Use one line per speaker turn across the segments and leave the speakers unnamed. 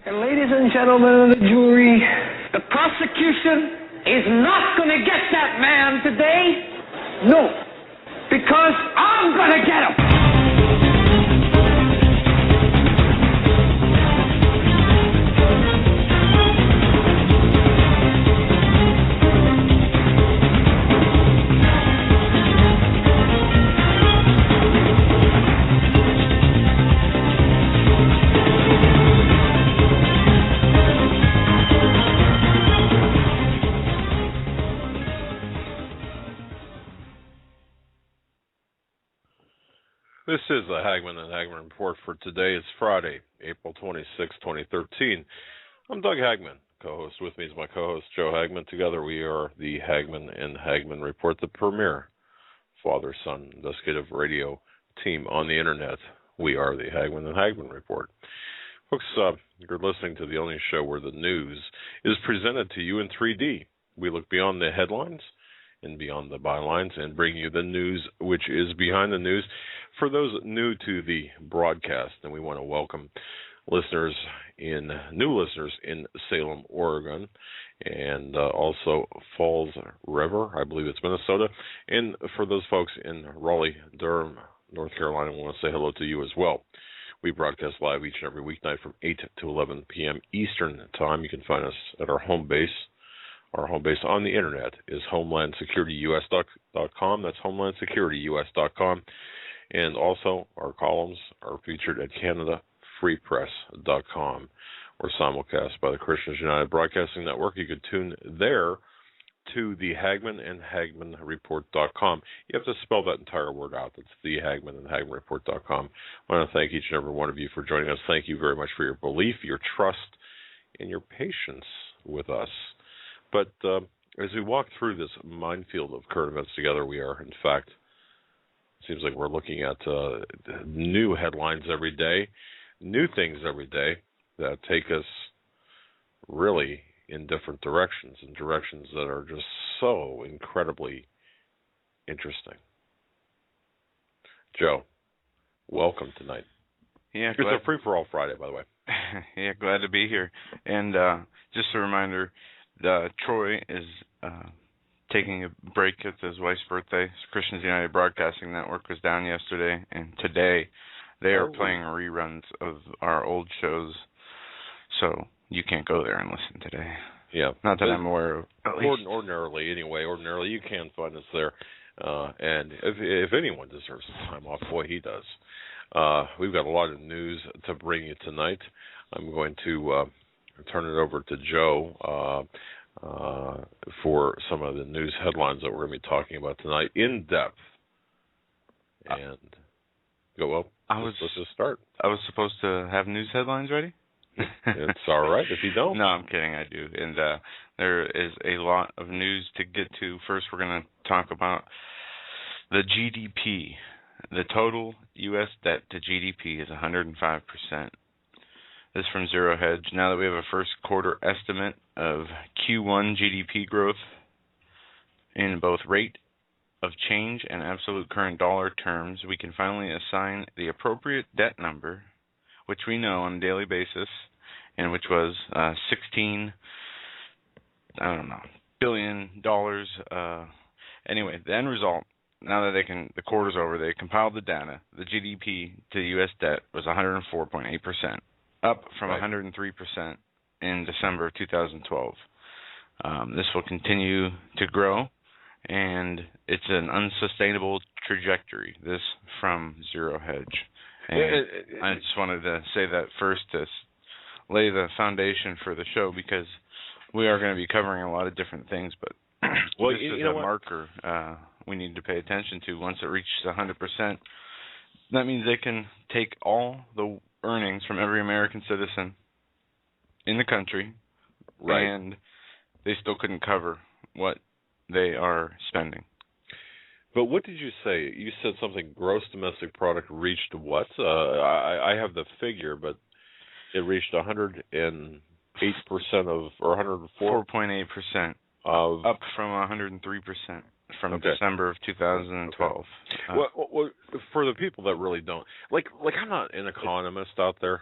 And ladies and gentlemen of the jury, the prosecution is not going to get that man today. No, because I'm going to get him.
This is the Hagmann and Hagmann Report for today. It's Friday, April 26, 2013. I'm Doug Hagmann. Co-host with me is my co-host, Joe Hagmann. Together we are the Hagmann and Hagmann Report, the premier father-son investigative radio team on the Internet. We are the Hagmann and Hagmann Report. Folks, you're listening to the only show where the news is presented to you in 3D. We look beyond the headlines and beyond the bylines and bring you the news which is behind the news. For those new to the broadcast, and we want to welcome new listeners in Salem, Oregon, and also Falls River, I believe it's Minnesota. And for those folks in Raleigh, Durham, North Carolina, we want to say hello to you as well. We broadcast live each and every weeknight from 8 to 11 p.m. Eastern Time. You can find us at our home base. Our home base on the Internet is HomelandSecurityUS.com. That's HomelandSecurityUS.com. And also, our columns are featured at CanadaFreePress.com. We're simulcast by the Christians United Broadcasting Network. You can tune there to the Hagmann and HagmannReport.com. You have to spell that entire word out. It's the Hagmann and HagmannReport.com. I want to thank each and every one of you for joining us. Thank you very much for your belief, your trust, and your patience with us. But as we walk through this minefield of current events together, we are, in fact, seems like we're looking at new headlines every day, new things every day that take us really in different directions, and directions that are just so incredibly interesting. Joe, welcome tonight.
Yeah,
it's a free-for-all Friday, by the way.
Yeah, glad to be here. And just a reminder, Troy is taking a break at his wife's birthday. Christians United Broadcasting Network was down yesterday, and today they are playing reruns of our old shows, so you can't go there and listen today.
Yeah.
Not that I'm aware of.
Ordinarily, you can find us there. And if anyone deserves some time off, boy, he does. We've got a lot of news to bring you tonight. I'm going to turn it over to Joe for some of the news headlines that we're going to be talking about tonight in depth. And let's just start.
I was supposed to have news headlines ready?
It's all right if you don't.
No, I'm kidding. I do. And there is a lot of news to get to. First, we're going to talk about the GDP. The total U.S. debt to GDP is 105%. This is from Zero Hedge. Now that we have a first quarter estimate of Q1 GDP growth in both rate of change and absolute current dollar terms, we can finally assign the appropriate debt number, which we know on a daily basis, and which was $16 billion. Anyway, the end result, now that the quarter's over, they compiled the data. The GDP to U.S. debt was 104.8%. Up from 103% in December of 2012. This will continue to grow, and it's an unsustainable trajectory. This from Zero Hedge. And I just wanted to say that first to lay the foundation for the show, because we are going to be covering a lot of different things, but this is a marker we need to pay attention to. Once it reaches 100%, that means they can take all the earnings from every American citizen in the country, and they still couldn't cover what they are spending.
But what did you say? You said something, gross domestic product reached what? I have the figure, but it reached 108% of, or 104?
4.8%.
Of,
up from 103% from December of 2012.
Okay. Well, for the people that really don't, like I'm not an economist out there.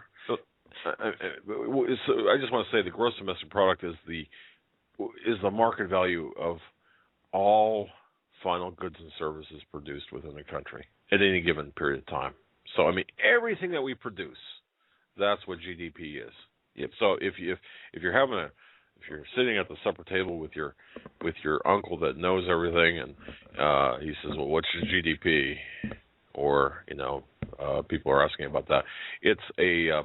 So I just want to say the gross domestic product is the market value of all final goods and services produced within the country at any given period of time. So I mean, everything that we produce, that's what GDP is.
Yep.
So if you're sitting at the supper table with your uncle that knows everything, and he says, "Well, what's your GDP?" Or people are asking about that. It's a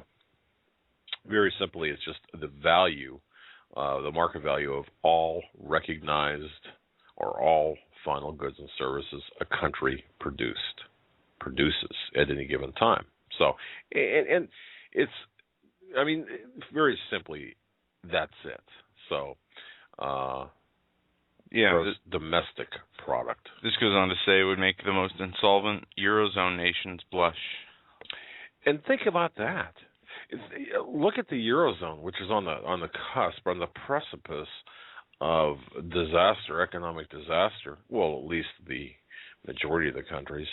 very simply, it's just the value, the market value of all recognized or all final goods and services a country produces at any given time. So, and it's, I mean, very simply, that's it. So, domestic product.
This goes on to say it would make the most insolvent Eurozone nations blush.
And think about that. Look at the Eurozone, which is on the cusp, on the precipice of disaster, economic disaster. Well, at least the majority of the countries.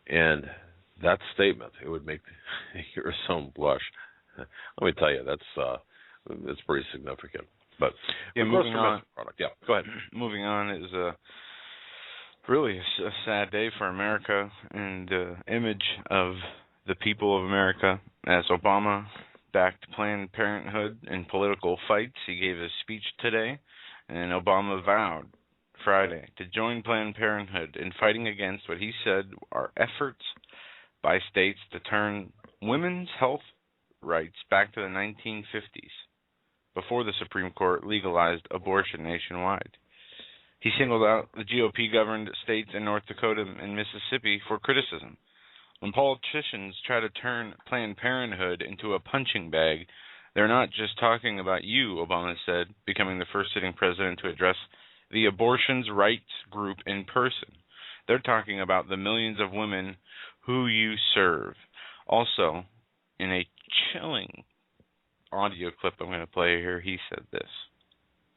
And that statement, it would make the Eurozone blush. Let me tell you, that's pretty significant. But
moving on.
Product. Yeah, go ahead.
Moving on is really a sad day for America and the image of the people of America. As Obama backed Planned Parenthood in political fights, he gave a speech today, and Obama vowed Friday to join Planned Parenthood in fighting against what he said are efforts by states to turn women's health rights back to the 1950s, before the Supreme Court legalized abortion nationwide. He singled out the GOP-governed states in North Dakota and Mississippi for criticism. When politicians try to turn Planned Parenthood into a punching bag, they're not just talking about you, Obama said, becoming the first sitting president to address the abortions rights group in person. They're talking about the millions of women who you serve. Also, in a chilling audio clip I'm going to play here, he said this.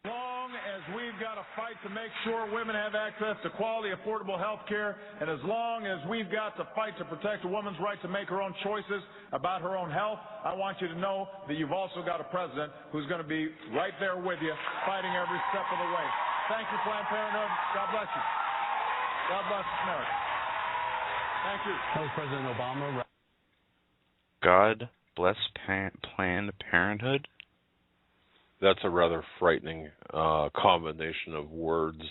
As long as we've got to fight to make sure women have access to quality, affordable health care, and as long as we've got to fight to protect a woman's right to make her own choices about her own health, I want you to know that you've also got a president who's going to be right there with you, fighting every step of the way. Thank you, Planned Parenthood. God bless you. God bless America. Thank you.
That was President Obama.
God bless Planned Parenthood?
That's a rather frightening combination of words.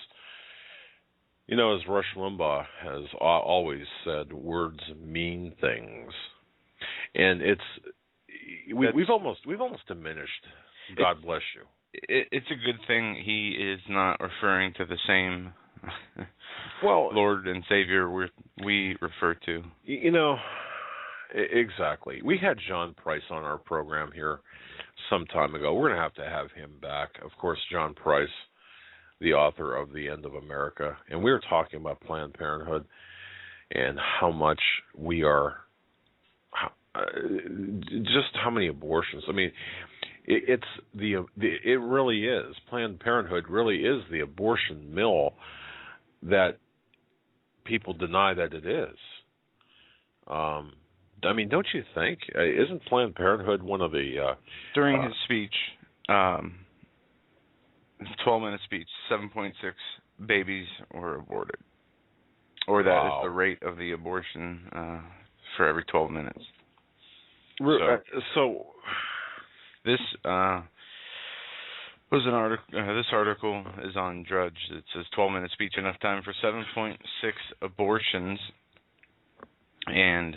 You know, as Rush Limbaugh has always said, words mean things, and we've almost diminished. God bless you.
It's a good thing he is not referring to the same
well,
Lord and Savior we refer to.
You know, exactly. We had John Price on our program here some time ago. We're going to have him back. Of course, John Price, the author of The End of America. And we were talking about Planned Parenthood and how much we are, just how many abortions. I mean, it really is. Planned Parenthood really is the abortion mill that people deny that it is. I mean, don't you think? Isn't Planned Parenthood one of the...
During his speech, 12-minute speech, 7.6 babies were aborted. Or that is the rate of the abortion for every 12 minutes.
So
this was an article. This article is on Drudge. It says 12-minute speech, enough time for 7.6 abortions. And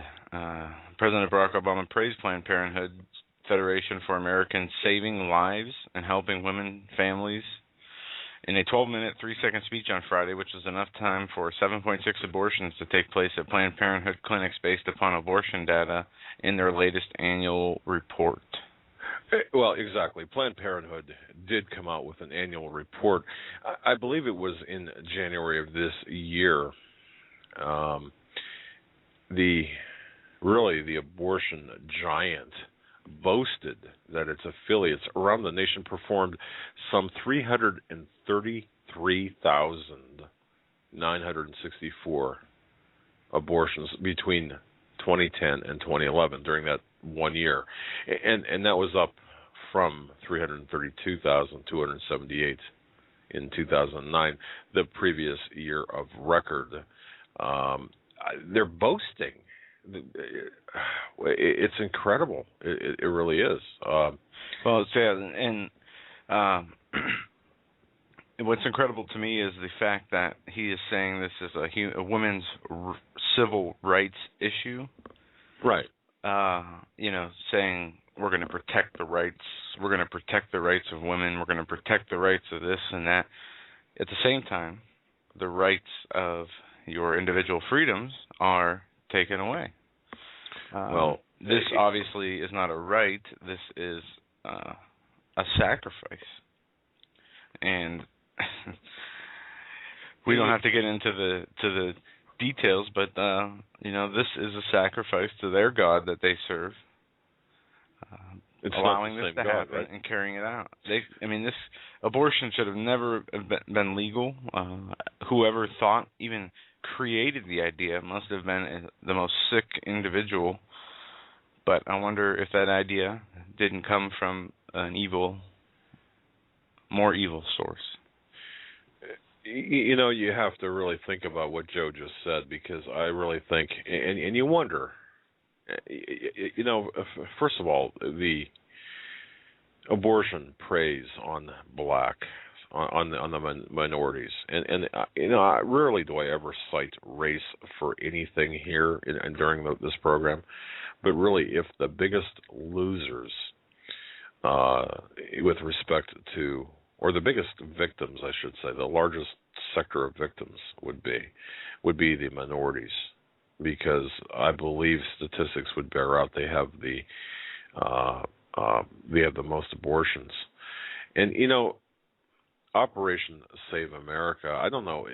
President Barack Obama praised Planned Parenthood Federation for Americans saving lives and helping women, families. In a 12-minute, 3-second speech on Friday, which was enough time for 7.6 abortions to take place at Planned Parenthood clinics based upon abortion data in their latest annual report.
Well, exactly. Planned Parenthood did come out with an annual report. I believe it was in January of this year. The abortion giant boasted that its affiliates around the nation performed some 333,964 abortions between 2010 and 2011 during that 1 year, and that was up from 332,278 in 2009, the previous year of record. They're boasting. It's incredible. It really is.
Well, it's sad, and what's incredible to me is the fact that he is saying this is a women's civil rights issue.
Right.
Saying we're going to protect the rights. We're going to protect the rights of women. We're going to protect the rights of this and that. At the same time, the rights of your individual freedoms are taken away. This obviously is not a right. This is a sacrifice, and we don't have to get into the details, but this is a sacrifice to their God that they serve.
It's
allowing this to
God,
happen,
right?
And carrying it out. This abortion should have never been legal. Whoever thought, even created the idea, must have been the most sick individual. But I wonder if that idea didn't come from an more evil source.
You have to really think about what Joe just said, because I really think, and you wonder, first of all, the abortion preys on blacks, on the minorities, and rarely do I ever cite race for anything here and during this program, but really, if the biggest losers, with respect to, or the biggest victims, I should say, the largest sector of victims would be the minorities, because I believe statistics would bear out they have the most abortions. And Operation Save America, I don't know,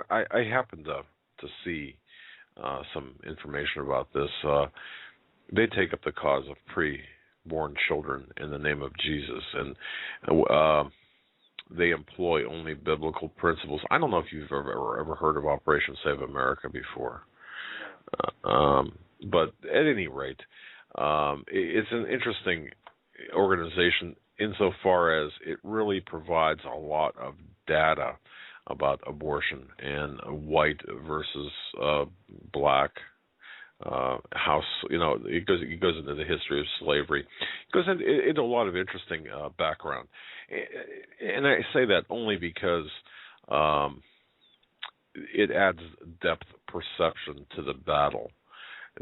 I happened to see some information about this. They take up the cause of pre-born children in the name of Jesus, and they employ only biblical principles. I don't know if you've ever heard of Operation Save America before, but at any rate, it's an interesting organization insofar as it really provides a lot of data about abortion and white versus black. It goes into the history of slavery. It goes into a lot of interesting background, and I say that only because it adds depth perception to the battle.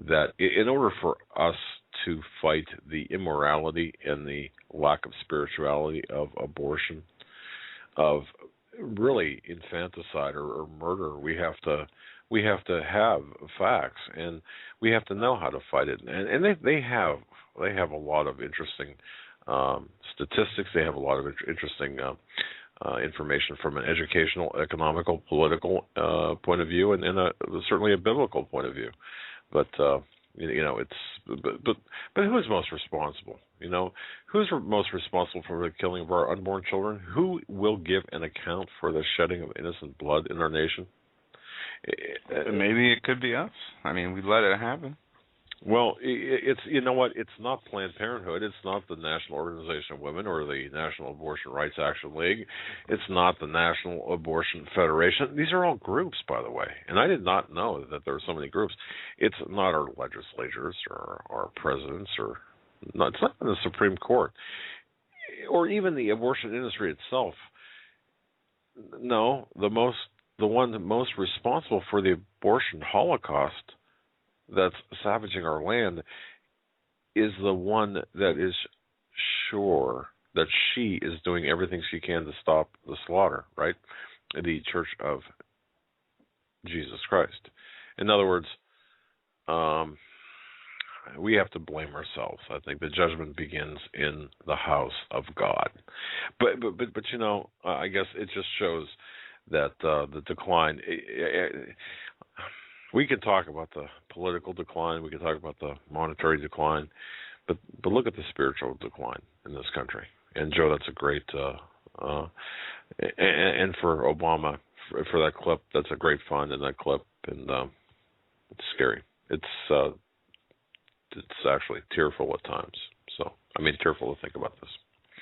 That in order for us to fight the immorality and the lack of spirituality of abortion, of really infanticide or murder, we have to have facts, and we have to know how to fight it. And they have a lot of interesting statistics. They have a lot of interesting information from an educational, economical, political point of view, and certainly a biblical point of view. But but who's most responsible? Who's most responsible for the killing of our unborn children? Who will give an account for the shedding of innocent blood in our nation?
Maybe it could be us. We let it happen.
Well, it's it's not Planned Parenthood. It's not the National Organization of Women or the National Abortion Rights Action League. It's not the National Abortion Federation. These are all groups, by the way, and I did not know that there are so many groups. It's not our legislators or our presidents, or it's not the Supreme Court, or even the abortion industry itself. No, the one most responsible for the abortion holocaust that's savaging our land is the one that is sure that she is doing everything she can to stop the slaughter, right? The Church of Jesus Christ. In other words, we have to blame ourselves. I think the judgment begins in the house of God. But I guess it just shows that the decline. We can talk about the political decline. We can talk about the monetary decline, but look at the spiritual decline in this country. And Joe, that's a great. And for Obama, for that clip, that's a great find in that clip, and it's scary. It's actually tearful at times. So, I mean, tearful to think about this.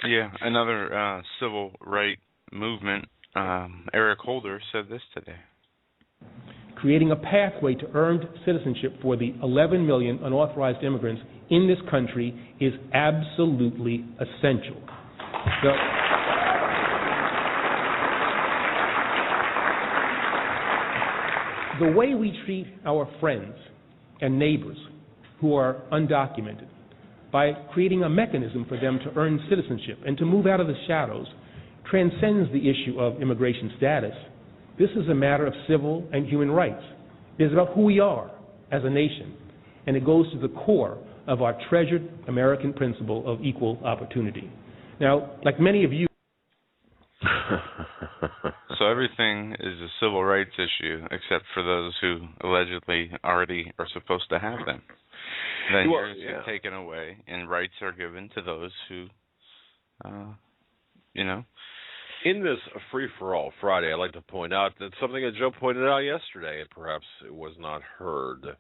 Yeah, another civil right movement, Eric Holder, said this today.
Creating a pathway to earned citizenship for the 11 million unauthorized immigrants in this country is absolutely essential. The way we treat our friends and neighbors who are undocumented, by creating a mechanism for them to earn citizenship and to move out of the shadows, transcends the issue of immigration status. This is a matter of civil and human rights. It is about who we are as a nation, and it goes to the core of our treasured American principle of equal opportunity. Now, like many of you...
So everything is a civil rights issue except for those who allegedly already are supposed to have them. Then yours are taken away, and rights are given to those who,
In this free-for-all Friday, I'd like to point out that something that Joe pointed out yesterday, and perhaps it was not heard.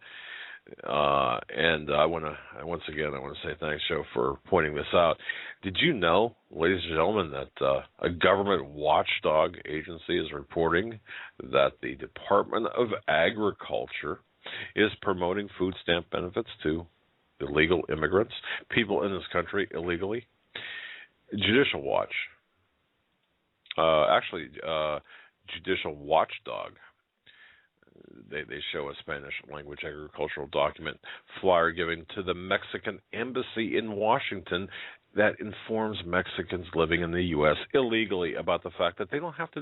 And I want to say thanks, Joe, for pointing this out. Did you know, ladies and gentlemen, that a government watchdog agency is reporting that the Department of Agriculture is promoting food stamp benefits to illegal immigrants, people in this country illegally? Judicial Watch. Judicial Watchdog. They show a Spanish language agricultural document flyer given to the Mexican embassy in Washington that informs Mexicans living in the U.S. illegally about the fact that they don't have to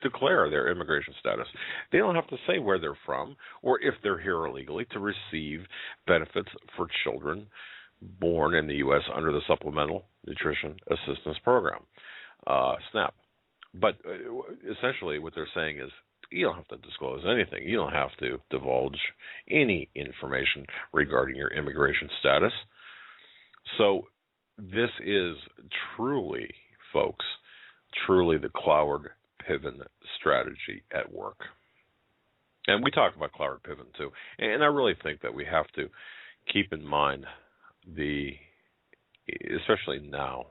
declare their immigration status. They don't have to say where they're from or if they're here illegally to receive benefits for children born in the U.S. under the Supplemental Nutrition Assistance Program, SNAP. But essentially what they're saying is you don't have to disclose anything. You don't have to divulge any information regarding your immigration status. So this is truly, folks, the Cloward-Piven strategy at work. And we talk about Cloward-Piven too. And I really think that we have to keep in mind especially now,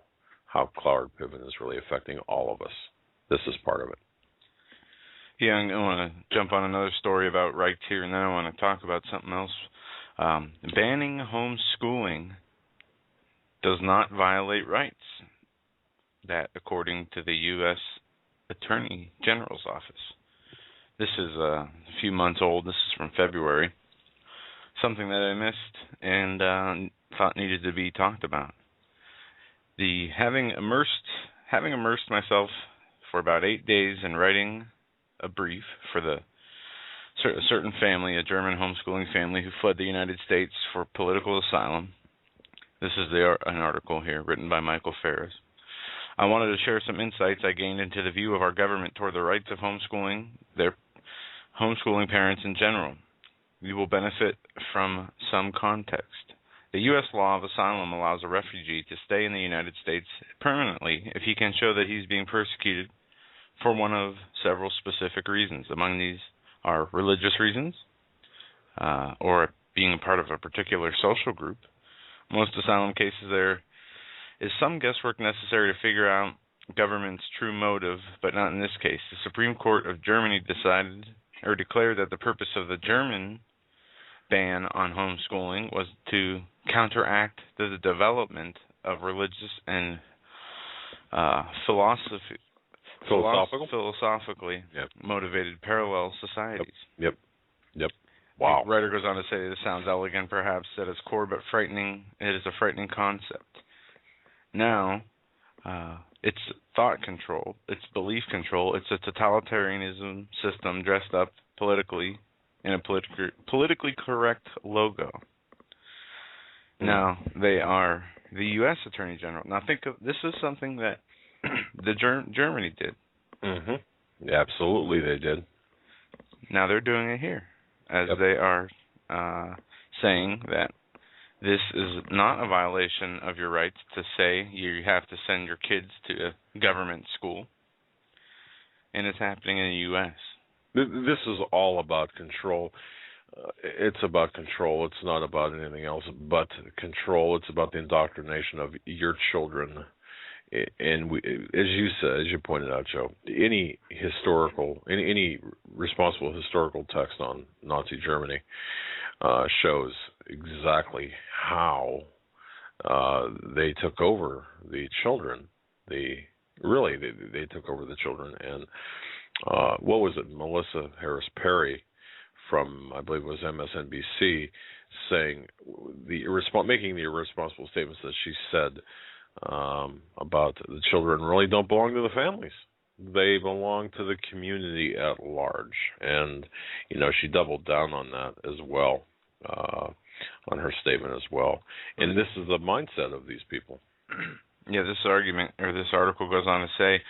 how Cloward-Piven is really affecting all of us. This is part of it.
Yeah, I want to jump on another story about rights here, and then I want to talk about something else. Banning homeschooling does not violate rights. That, according to the U.S. Attorney General's office. This is a few months old. This is from February. Something that I missed and thought needed to be talked about. Having immersed myself for about 8 days in writing a brief for a certain family, a German homeschooling family who fled the United States for political asylum. This is an article here written by Michael Ferris. I wanted to share some insights I gained into the view of our government toward the rights of homeschooling parents in general. You will benefit from some context. The U.S. law of asylum allows a refugee to stay in the United States permanently if he can show that he's being persecuted for one of several specific reasons. Among these are religious reasons or being a part of a particular social group. Most asylum cases there is some guesswork necessary to figure out government's true motive, but not in this case. The Supreme Court of Germany declared that the purpose of the German ban on homeschooling was to counteract the development of religious and philosophically motivated parallel societies.
Yep. Wow.
The writer goes on to say this sounds elegant perhaps at its core, but frightening. It is a frightening concept. Now, it's thought control, it's belief control, it's a totalitarianism system dressed up politically in a politically correct logo. Now, they are the U.S. Attorney General. Now, think of this is something that Germany did.
Mm-hmm. Absolutely, they did.
Now they're doing it here, as they are saying that this is not a violation of your rights to say you have to send your kids to a government school, and it's happening in the U.S.
This is all about control. It's about control. It's not about anything else but control. It's about the indoctrination of your children. And we, as you said, as you pointed out, Joe, any responsible historical text on Nazi Germany shows exactly how they took over the children. They took over the children. And what was it? Melissa Harris Perry from, I believe it was MSNBC, saying making the irresponsible statements that she said about the children really don't belong to the families. They belong to the community at large. And, she doubled down on that as well, on her statement as well. And this is the mindset of these people.
Yeah, this article goes on to say,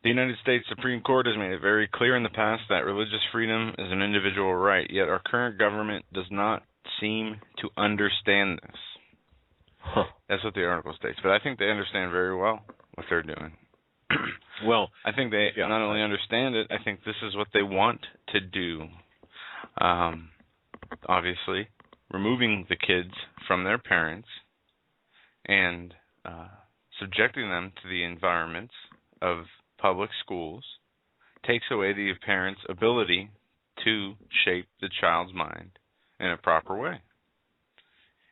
the United States Supreme Court has made it very clear in the past that religious freedom is an individual right, yet our current government does not seem to understand this.
Huh.
That's what the article states. But I think they understand very well what they're doing.
Well,
I think they not only understand it, I think this is what they want to do. Obviously, removing the kids from their parents and subjecting them to the environments of public schools takes away the parent's ability to shape the child's mind in a proper way.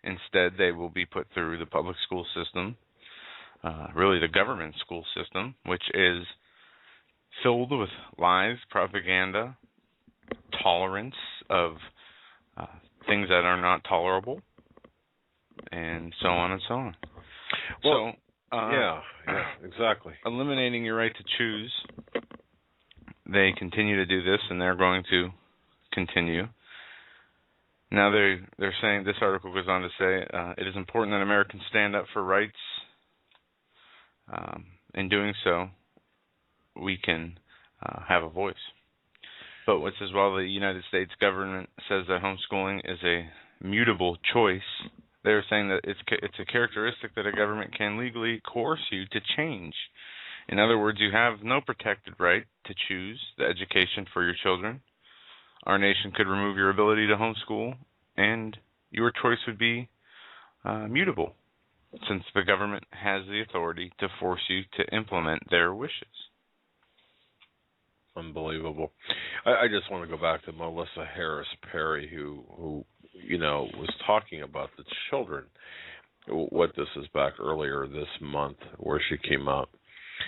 Instead, they will be put through the public school system, really the government school system, which is filled with lies, propaganda, tolerance of things that are not tolerable, and so on and so on.
Well, yeah, exactly.
Eliminating your right to choose, they continue to do this, and they're going to continue. Now they're saying, this article goes on to say, it is important that Americans stand up for rights. In doing so, we can have a voice. But what says, while the United States government says that homeschooling is a mutable choice, they're saying that it's a characteristic that a government can legally coerce you to change. In other words, you have no protected right to choose the education for your children. Our nation could remove your ability to homeschool, and your choice would be mutable, since the government has the authority to force you to implement their wishes.
Unbelievable. I just want to go back to Melissa Harris Perry, who was talking about the children. What this is back earlier this month, where she came out.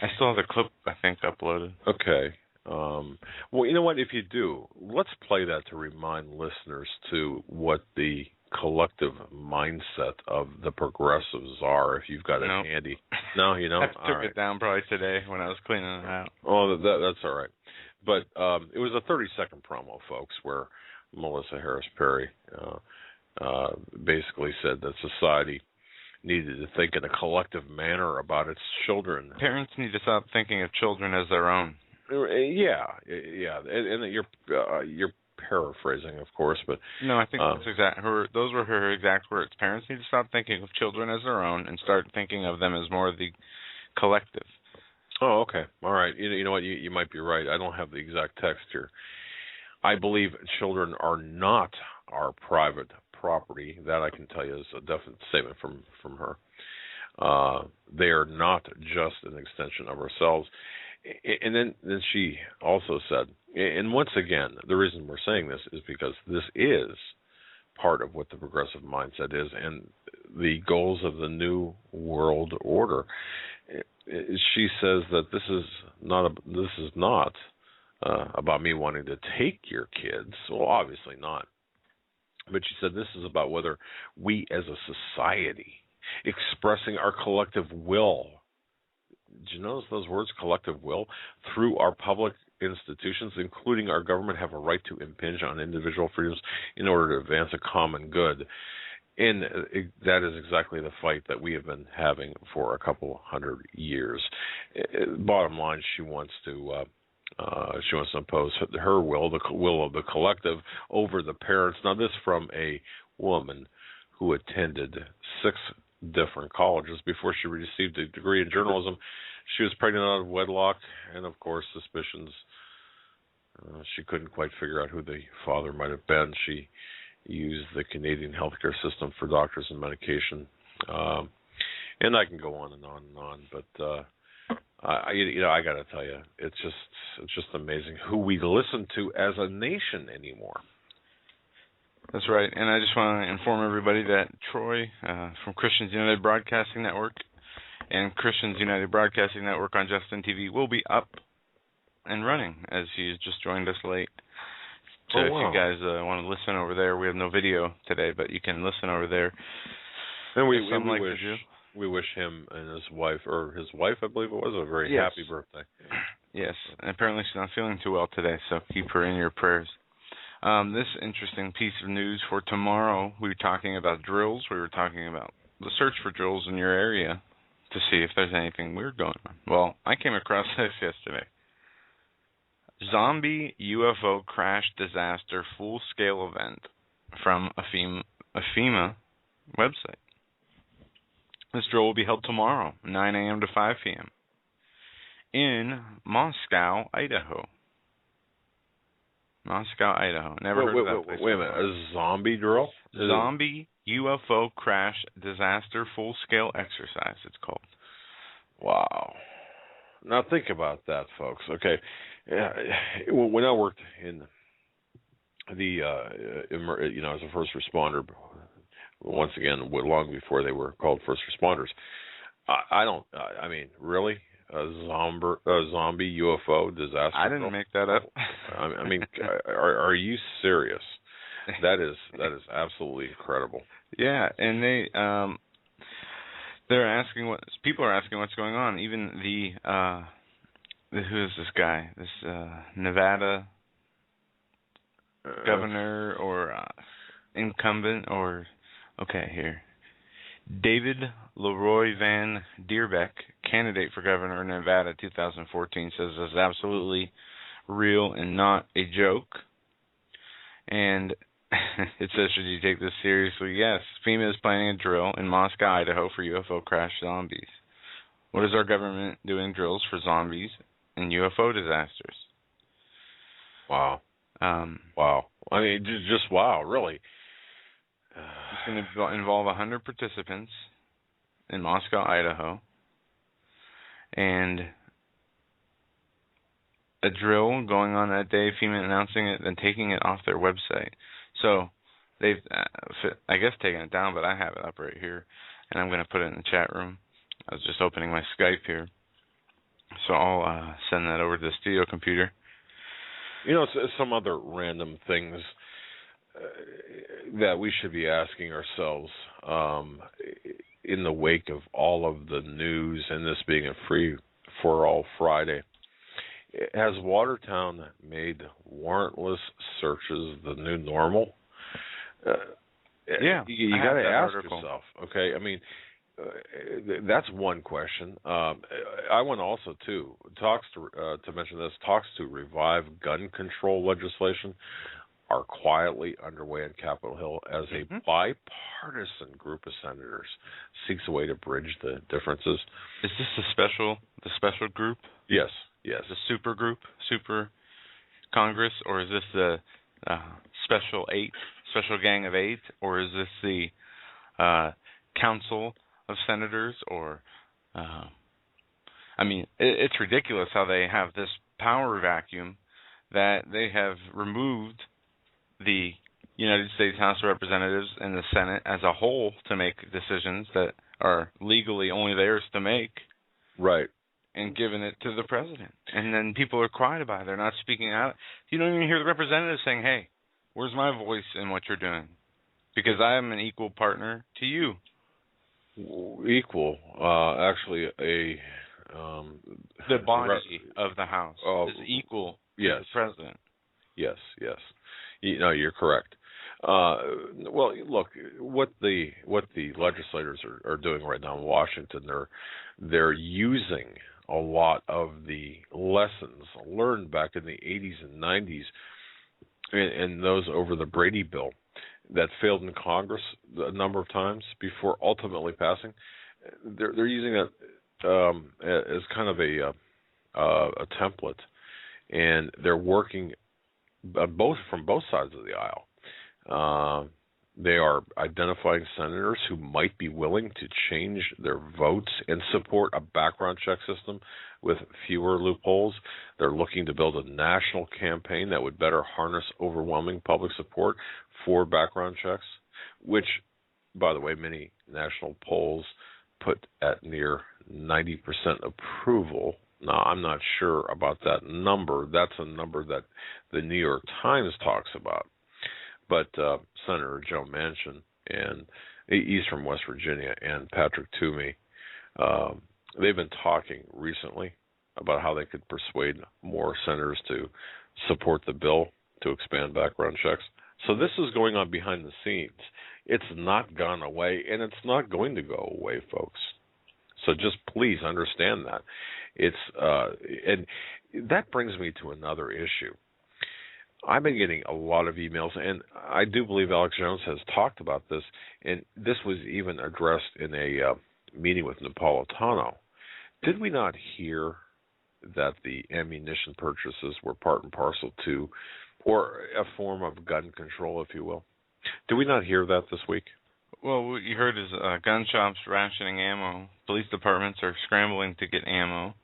I still have the clip, I think, uploaded.
Okay. Well, you know what? If you do, let's play that to remind listeners to what the collective mindset of the progressives are, if you've got it handy. No, you don't?
I took it down probably today when I was cleaning it out.
Oh, that's all right. But it was a 30-second promo, folks, where Melissa Harris Perry basically said that society needed to think in a collective manner about its children.
Parents need to stop thinking of children as their own.
Yeah, and you're paraphrasing, of course, but
no, I think those were her exact words. Parents need to stop thinking of children as their own and start thinking of them as more of the collective.
Oh, okay, all right. You know what? You might be right. I don't have the exact text here. I believe children are not our private property. That I can tell you is a definite statement from her. They are not just an extension of ourselves. And then she also said, and once again, the reason we're saying this is because this is part of what the progressive mindset is and the goals of the New World Order. She says that this is not about me wanting to take your kids. Well, obviously not. But she said this is about whether we as a society, expressing our collective will. Did you notice those words, collective will? Through our public institutions, including our government, have a right to impinge on individual freedoms in order to advance a common good. And that is exactly the fight that we have been having for a couple hundred years. Bottom line, she wants to impose her will, the will of the collective, over the parents. Now, this from a woman who attended 6 different colleges before she received a degree in journalism. She was pregnant out of wedlock, and of course, suspicions She couldn't quite figure out who the father might have been. She used the Canadian healthcare system for doctors and medication. And I can go on and on and on, but I got to tell you, it's just amazing who we listen to as a nation anymore.
That's right, and I just want to inform everybody that Troy from Christians United Broadcasting Network and Christians United Broadcasting Network on Justin TV will be up and running, as he's just joined us late. So if you guys want to listen over there, we have no video today, but you can listen over there.
And we wish him and his wife, I believe it was, a very happy birthday.
Yes, and apparently she's not feeling too well today, so keep her in your prayers. This interesting piece of news for tomorrow, we were talking about drills. We were talking about the search for drills in your area to see if there's anything weird going on. Well, I came across this yesterday. Zombie UFO crash disaster full-scale event from a FEMA website. This drill will be held tomorrow, 9 a.m. to 5 p.m. in Moscow, Idaho. Moscow, Idaho. Never heard of that place.
Wait a minute. A zombie drill?
Zombie UFO crash disaster full-scale exercise, it's called.
Wow. Now think about that, folks. Okay. When I worked in the, as a first responder, once again, long before they were called first responders, I mean, really? A zombie UFO disaster?
I didn't make that up.
I mean, are you serious? That is absolutely incredible. Yeah,
and they're asking people are asking what's going on. Even who is this guy? This Nevada governor or incumbent or here. David Leroy Van Dierbeck, candidate for governor of Nevada 2014, says this is absolutely real and not a joke. And it says, should you take this seriously? Yes. FEMA is planning a drill in Moscow, Idaho for UFO crash zombies. What is our government doing drills for zombies and UFO disasters?
Wow. Wow. I mean, just wow, really.
It's going to involve 100 participants in Moscow, Idaho, and a drill going on that day, FEMA announcing it and taking it off their website. So they've, I guess, taken it down, but I have it up right here, and I'm going to put it in the chat room. I was just opening my Skype here, so I'll send that over to the studio computer.
Some other random things that we should be asking ourselves in the wake of all of the news and this being a free-for-all Friday. Has Watertown made warrantless searches the new normal?
Yeah.
You got to ask yourself, okay? I mean, that's one question. I want also, too, to mention this, talks to revive gun control legislation are quietly underway on Capitol Hill as a bipartisan group of senators seeks a way to bridge the differences.
Is this the special group?
Yes.
The super group, super Congress, or is this the special gang of 8, or is this the Council of Senators, or I mean, it's ridiculous how they have this power vacuum that they have removed the United States House of Representatives and the Senate as a whole to make decisions that are legally only theirs to make.
Right.
And given it to the president. And then people are quiet about it. They're not speaking out. You don't even hear the representatives saying, hey, where's my voice in what you're doing? Because I am an equal partner to you.
Equal. Actually,
the body of the House is equal to the president.
Yes. You're correct. Well, look, what the legislators are doing right now in Washington, they're using a lot of the lessons learned back in the 80s and 90s and those over the Brady bill that failed in Congress a number of times before ultimately passing. They're using that as kind of a template, and they're working from both sides of the aisle. They are identifying senators who might be willing to change their votes and support a background check system with fewer loopholes. They're looking to build a national campaign that would better harness overwhelming public support for background checks, which, by the way, many national polls put at near 90% approval. Now, I'm not sure about that number. That's a number that the New York Times talks about. But Senator Joe Manchin, and he's from West Virginia, and Patrick Toomey, they've been talking recently about how they could persuade more senators to support the bill to expand background checks. So this is going on behind the scenes. It's not gone away, and it's not going to go away, folks. So just please understand that. And that brings me to another issue. I've been getting a lot of emails, and I do believe Alex Jones has talked about this, and this was even addressed in a meeting with Napolitano. Did we not hear that the ammunition purchases were part and parcel to, or a form of gun control, if you will? Did we not hear that this week?
Well, what you heard is gun shops rationing ammo. Police departments are scrambling to get ammo,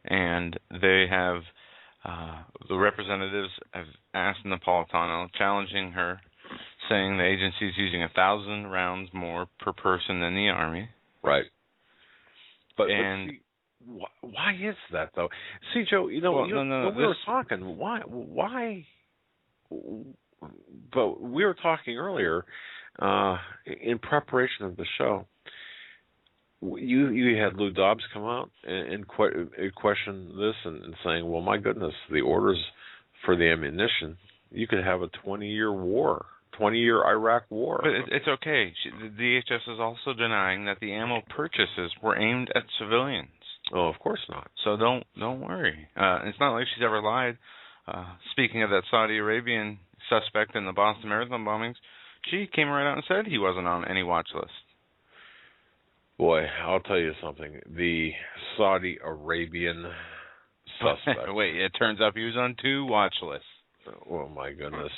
and they have the representatives have asked Napolitano, challenging her, saying the agency is using 1,000 rounds more per person than the Army.
Right. But see, why is that, though? See, Joe, when we were talking, why? But we were talking earlier in preparation of the show. You had Lou Dobbs come out and question this and saying, well, my goodness, the orders for the ammunition, you could have a 20-year war, 20-year Iraq war.
But it's okay. The DHS is also denying that the ammo purchases were aimed at civilians.
Oh, of course not.
So don't worry. It's not like she's ever lied. Speaking of that Saudi Arabian suspect in the Boston Marathon bombings, she came right out and said he wasn't on any watch list.
Boy, I'll tell you something. The Saudi Arabian suspect.
Wait, it turns out he was on 2 watch lists.
Oh my goodness.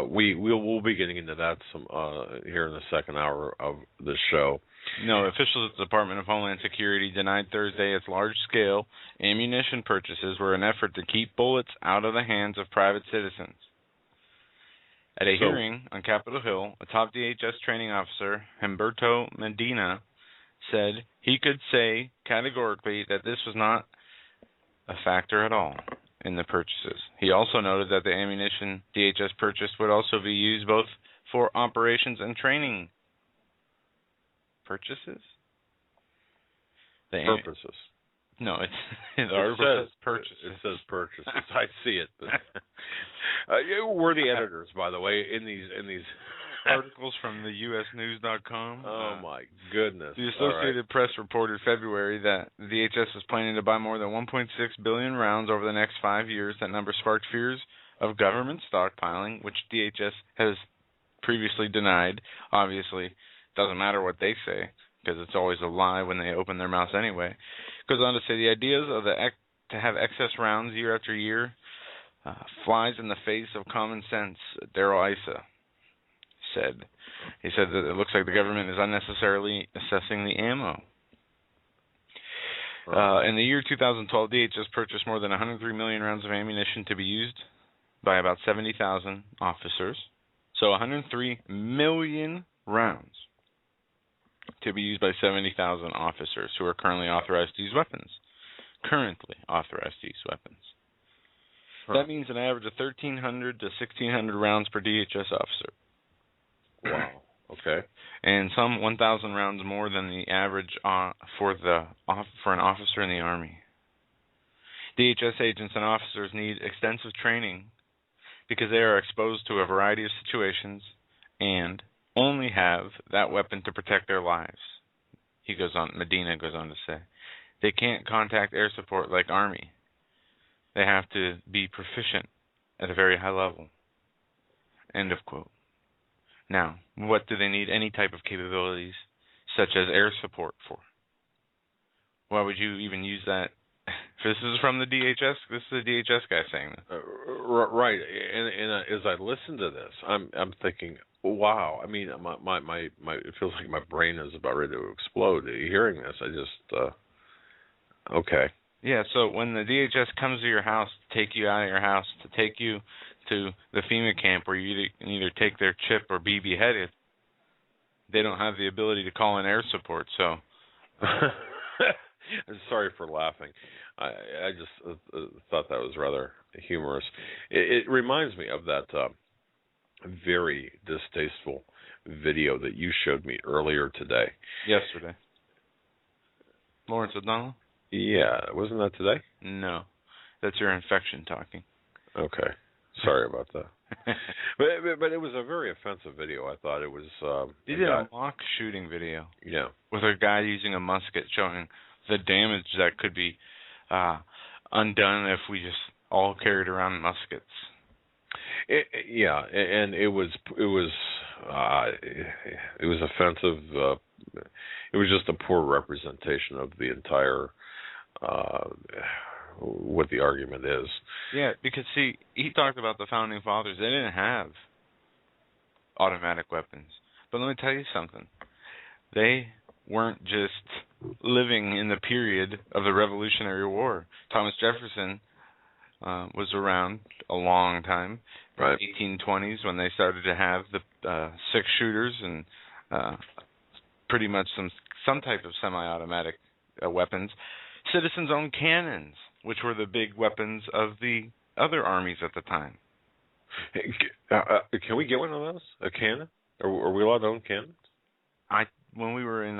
We'll be getting into that some here in the second hour of the show.
No, officials at the Department of Homeland Security denied Thursday its large-scale ammunition purchases were an effort to keep bullets out of the hands of private citizens. At a hearing on Capitol Hill, a top DHS training officer, Humberto Medina, said he could say categorically that this was not a factor at all in the purchases. He also noted that the ammunition DHS purchased would also be used both for operations and training purchases.
Purposes.
No, it says purchases.
It says purchases. I see it. We're the editors, by the way, in these
articles from the usnews.com.
Oh my goodness.
The Associated Press reported February that the DHS is planning to buy more than 1.6 billion rounds over the next 5 years. That number sparked fears of government stockpiling, which DHS has previously denied. Obviously, it doesn't matter what they say, because it's always a lie when they open their mouths anyway. Goes on to say the ideas of to have excess rounds year after year flies in the face of common sense. Daryl Issa said. He said that it looks like the government is unnecessarily assessing the ammo. In the year 2012, DHS purchased more than 103 million rounds of ammunition to be used by about 70,000 officers. So 103 million rounds to be used by 70,000 officers who are currently authorized to use weapons. That means an average of 1,300 to 1,600 rounds per DHS officer.
Wow. Okay.
And some 1,000 rounds more than the average for an officer in the Army. DHS agents and officers need extensive training because they are exposed to a variety of situations and only have that weapon to protect their lives. Medina goes on to say. They can't contact air support like Army. They have to be proficient at a very high level. End of quote. Now, what do they need any type of capabilities such as air support for? Why would you even use that This is from the DHS. This is the DHS guy saying this.
Right, and as I listen to this, I'm thinking, wow. I mean, my it feels like my brain is about ready to explode. Hearing this, I just okay.
Yeah. So when the DHS comes to your house to take you out of your house, to take you to the FEMA camp where you can either take their chip or be beheaded, they don't have the ability to call in air support. So.
I'm sorry for laughing. I just thought that was rather humorous. It reminds me of that very distasteful video that you showed me earlier today.
Yesterday. Lawrence O'Donnell?
Yeah, wasn't that today?
No, that's your infection talking.
Okay, sorry about that. but it was a very offensive video. I thought it was.
You did a mock shooting video.
Yeah. With
a guy using a musket, showing the damage that could be undone if we just all carried around muskets.
Yeah, and it was offensive. It was just a poor representation of the entire what the argument is.
Yeah, because see, he talked about the founding fathers. They didn't have automatic weapons. But let me tell you something. They weren't just living in the period of the Revolutionary War. Thomas Jefferson was around a long time,
right?
1820s, when they started to have the six-shooters and pretty much some type of semi-automatic weapons. Citizens owned cannons, which were the big weapons of the other armies at the time.
Can we get one of those? A cannon? Are we allowed to own cannons?
When we were in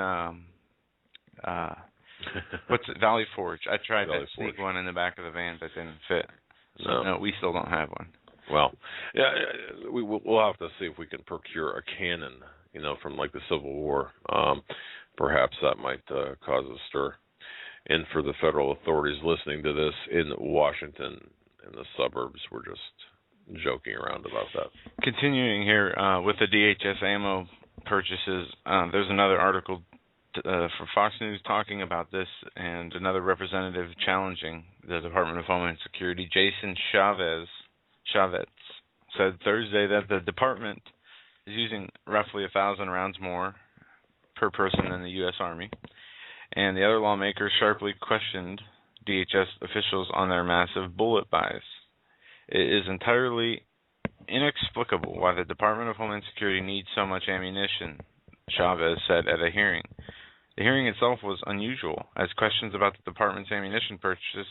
Valley Forge, I tried to sneak one in the back of the van, but didn't fit. So no, we still don't have one.
Well, yeah, we'll have to see if we can procure a cannon, from like the Civil War. Perhaps that might cause a stir. And for the federal authorities listening to this in Washington, in the suburbs, we're just joking around about that.
Continuing here with the DHS ammo purchases, there's another article for Fox News talking about this, and another representative challenging the Department of Homeland Security, Jason Chavez, said Thursday that the department is using roughly 1,000 rounds more per person than the U.S. Army. And the other lawmakers sharply questioned DHS officials on their massive bullet buys. It is entirely inexplicable why the Department of Homeland Security needs so much ammunition, Chavez said at a hearing. The hearing itself was unusual, as questions about the department's ammunition purchase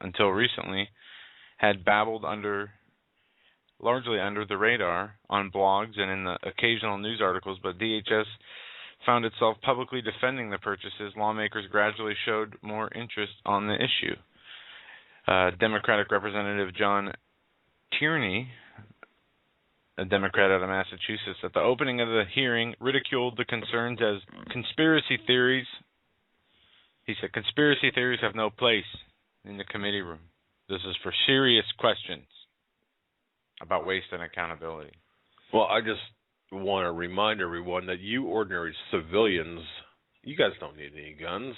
until recently had babbled largely under the radar on blogs and in the occasional news articles, but DHS found itself publicly defending the purchases. Lawmakers gradually showed more interest on the issue. Democratic Representative John Tierney, a Democrat out of Massachusetts, at the opening of the hearing, ridiculed the concerns as conspiracy theories. He said, conspiracy theories have no place in the committee room. This is for serious questions about waste and accountability.
Well, I just want to remind everyone that you ordinary civilians, you guys don't need any guns.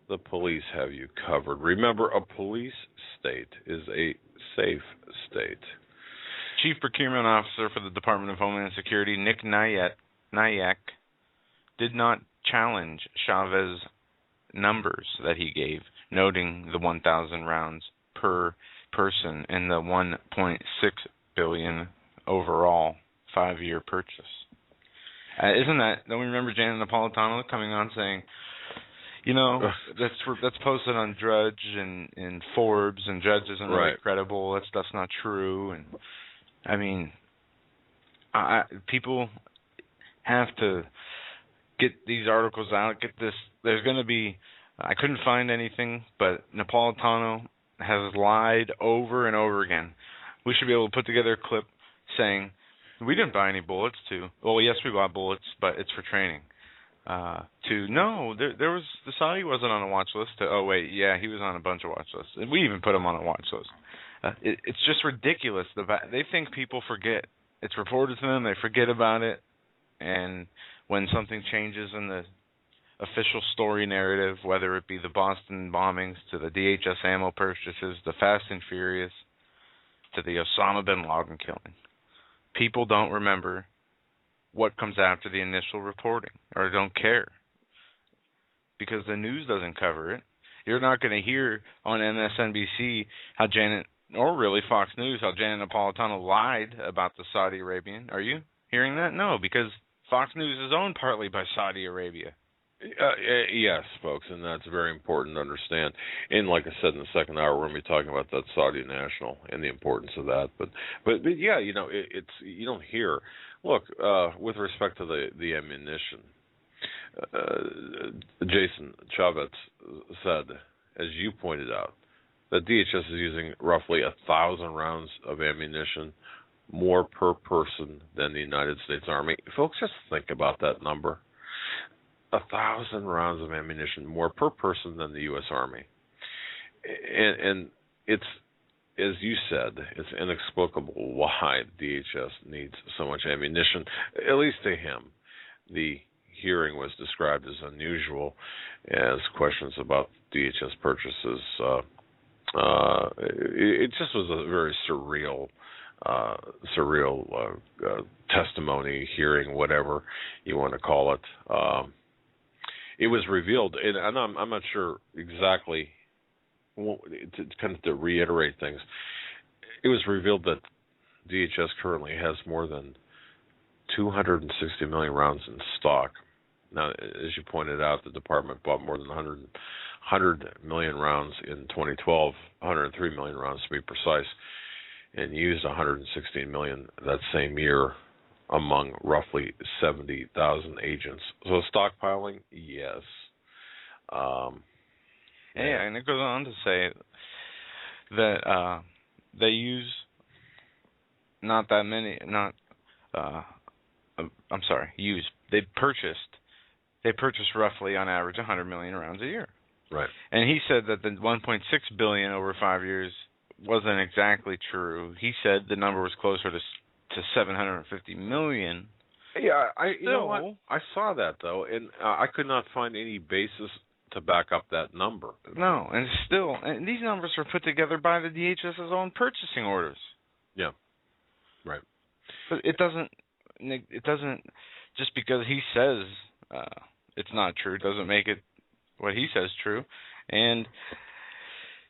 The police have you covered. Remember, a police state is a safe state.
Chief Procurement Officer for the Department of Homeland Security, Nick Nyack, did not challenge Chavez's numbers that he gave, noting the 1,000 rounds per person and the $1.6 billion overall 5-year purchase. Don't we remember Janet Napolitano coming on saying, that's posted on Drudge and Forbes, and Drudge isn't really credible. That stuff's not true. And I mean, people have to get these articles out. Get this. There's going to be. I couldn't find anything, but Napolitano has lied over and over again. We should be able to put together a clip saying, we didn't buy any bullets yes, we bought bullets, but it's for training. There was, the Saudi wasn't on a watch list. He was on a bunch of watch lists. We even put him on a watch list. It's just ridiculous. They think people forget. It's reported to them, they forget about it, and when something changes in the official story narrative, whether it be the Boston bombings to the DHS ammo purchases, the Fast and Furious, to the Osama bin Laden killing. People don't remember what comes after the initial reporting, or don't care, because the news doesn't cover it. You're not going to hear on MSNBC how Janet, or really Fox News, how Janet Napolitano lied about the Saudi Arabian. Are you hearing that? No, because Fox News is owned partly by Saudi Arabia.
Yes, folks, and that's very important to understand. And like I said in the second hour, we're going to be talking about that Saudi national and the importance of that. But yeah, it's you don't hear. Look, with respect to the ammunition, Jason Chavez said, as you pointed out, that DHS is using roughly 1,000 rounds of ammunition more per person than the United States Army. Folks, just think about that number. 1,000 rounds of ammunition more per person than the U.S. Army. And it's, as you said, it's inexplicable why DHS needs so much ammunition, at least to him. The hearing was described as unusual, as questions about DHS purchases. It just was a very surreal testimony, hearing, whatever you want to call it. It was revealed, and I'm not sure exactly, to reiterate things, it was revealed that DHS currently has more than 260 million rounds in stock. Now, as you pointed out, the department bought more than 100 million rounds in 2012, 103 million rounds to be precise, and used 116 million that same year among roughly 70,000 agents. So stockpiling, yes.
And it goes on to say that they use not that many, they purchased roughly on average 100 million rounds a year.
Right.
And he said that the 1.6 billion over 5 years wasn't exactly true. He said the number was closer to 750 million.
Yeah, you know what? I saw that though, and I could not find any basis to back up that number.
No, and these numbers are put together by the DHS's own purchasing orders.
Yeah, right.
But it doesn't just because he says it's not true doesn't make it what he says true, and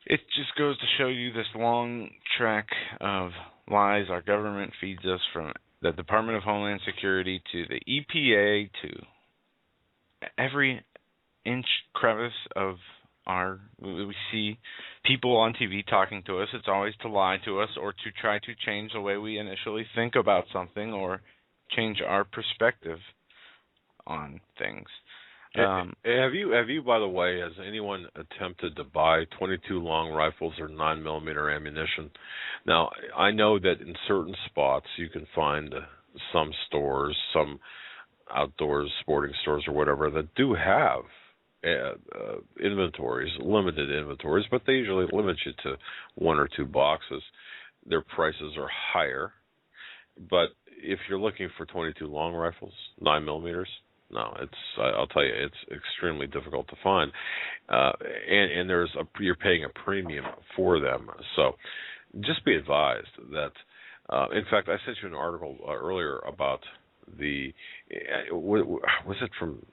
it just goes to show you this long track of lies our government feeds us, from the Department of Homeland Security to the EPA to every inch crevice of we see people on TV talking to us. It's always to lie to us or to try to change the way we initially think about something or change our perspective on things.
Have you, by the way, has anyone attempted to buy 22 long rifles or 9mm ammunition? Now, I know that in certain spots you can find some stores, some outdoors, sporting stores or whatever, that do have inventories, limited inventories, but they usually limit you to 1 or 2 boxes. Their prices are higher. But if you're looking for 22 long rifles, 9mm, no, I'll tell you, it's extremely difficult to find, and you're paying a premium for them. So, just be advised that. In fact, I sent you an article earlier about was it from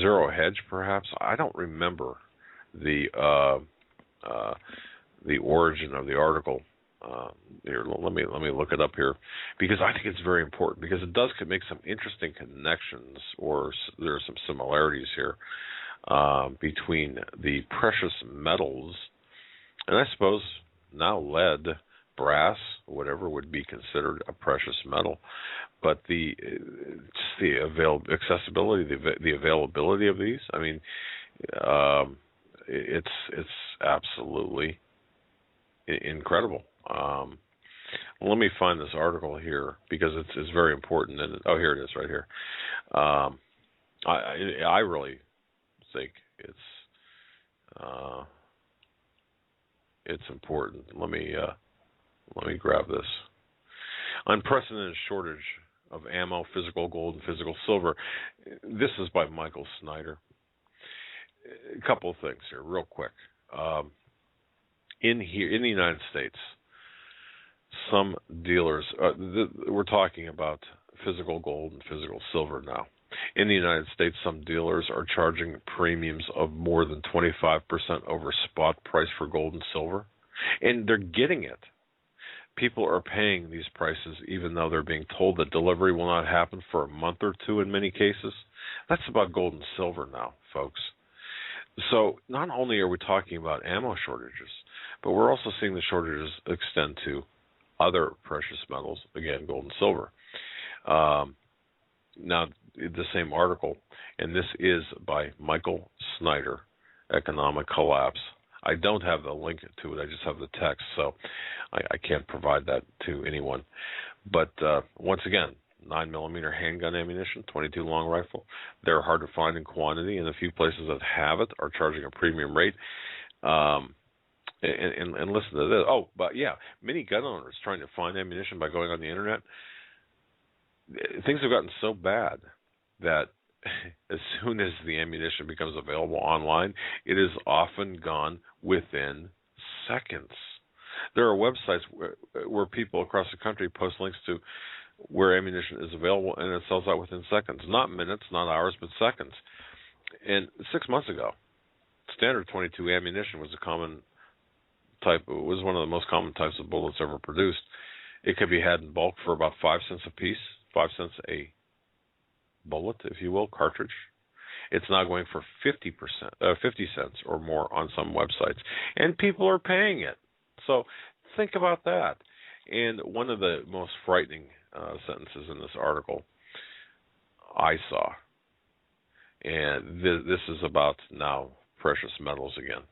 Zero Hedge, perhaps? I don't remember the origin of the article. Here, let me look it up here, because I think it's very important, because it does make some interesting connections, or there are some similarities here between the precious metals, and I suppose now lead, brass, whatever would be considered a precious metal, but the accessibility, the availability of these. I mean, it's absolutely incredible. Let me find this article here, because it's very important. And here it is, right here. I really think it's important. Let me grab this. Unprecedented shortage of ammo, physical gold, and physical silver. This is by Michael Snyder. A couple of things here, real quick. In the United States, some dealers, we're talking about physical gold and physical silver now. In the United States, some dealers are charging premiums of more than 25% over spot price for gold and silver, and they're getting it. People are paying these prices even though they're being told that delivery will not happen for a month or two in many cases. That's about gold and silver now, folks. So not only are we talking about ammo shortages, but we're also seeing the shortages extend to other precious metals, again, gold and silver. Now, the same article, and this is by Michael Snyder, Economic Collapse. I don't have the link to it. I just have the text, so I can't provide that to anyone. But once again, 9mm handgun ammunition, .22 long rifle. They're hard to find in quantity, and the few places that have it are charging a premium rate. And listen to this. Oh, but yeah, many gun owners trying to find ammunition by going on the internet. Things have gotten so bad that as soon as the ammunition becomes available online, it is often gone within seconds. There are websites where people across the country post links to where ammunition is available, and it sells out within seconds. Not minutes, not hours, but seconds. And 6 months ago, standard .22 ammunition was a common type. It was one of the most common types of bullets ever produced. It could be had in bulk for about 5 cents a piece, 5 cents a bullet, if you will, cartridge. It's now going for 50 cents or more on some websites, and people are paying it. So think about that. And one of the most frightening sentences in this article I saw, and this is about now precious metals again.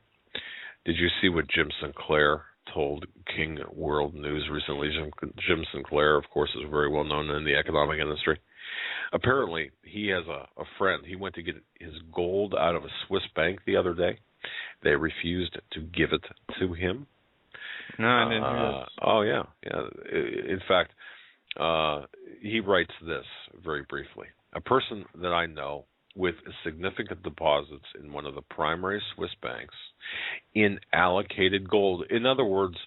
Did you see what Jim Sinclair told King World News recently? Jim Sinclair, of course, is very well known in the economic industry. Apparently, he has a friend. He went to get his gold out of a Swiss bank the other day. They refused to give it to him.
No, I didn't hear this.
Oh, yeah. In fact, he writes this very briefly. A person that I know with significant deposits in one of the primary Swiss banks in allocated gold. In other words,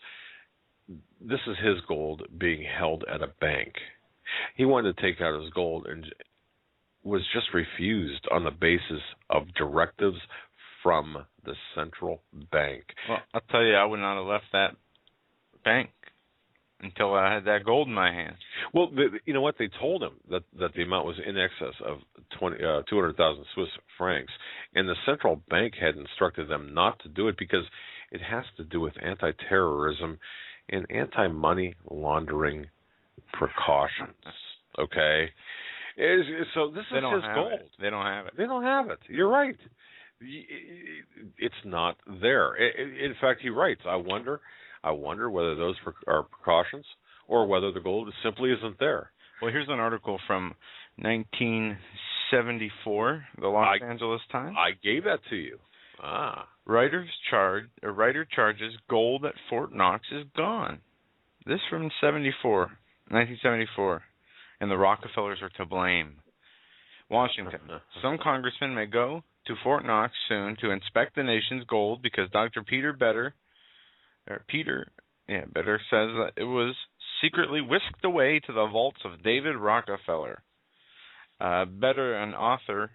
this is his gold being held at a bank. He wanted to take out his gold and was just refused on the basis of directives from the central bank.
Well, I'll tell you, I would not have left that bank until I had that gold in my hand.
Well, you know what? They told him that the amount was in excess of 200,000 Swiss francs, and the central bank had instructed them not to do it because it has to do with anti-terrorism and anti-money laundering precautions. Okay? So this is his gold.
They don't have it.
They don't have it. You're right. It's not there. In fact, he writes, I wonder whether those are precautions or whether the gold simply isn't there.
Well, here's an article from 1974, the Los Angeles Times.
I gave that to you.
Writer charges gold at Fort Knox is gone. This from 1974. And the Rockefellers are to blame. Washington. Some congressmen may go to Fort Knox soon to inspect the nation's gold because Dr. Peter Better says that it was secretly whisked away to the vaults of David Rockefeller. Better, an author,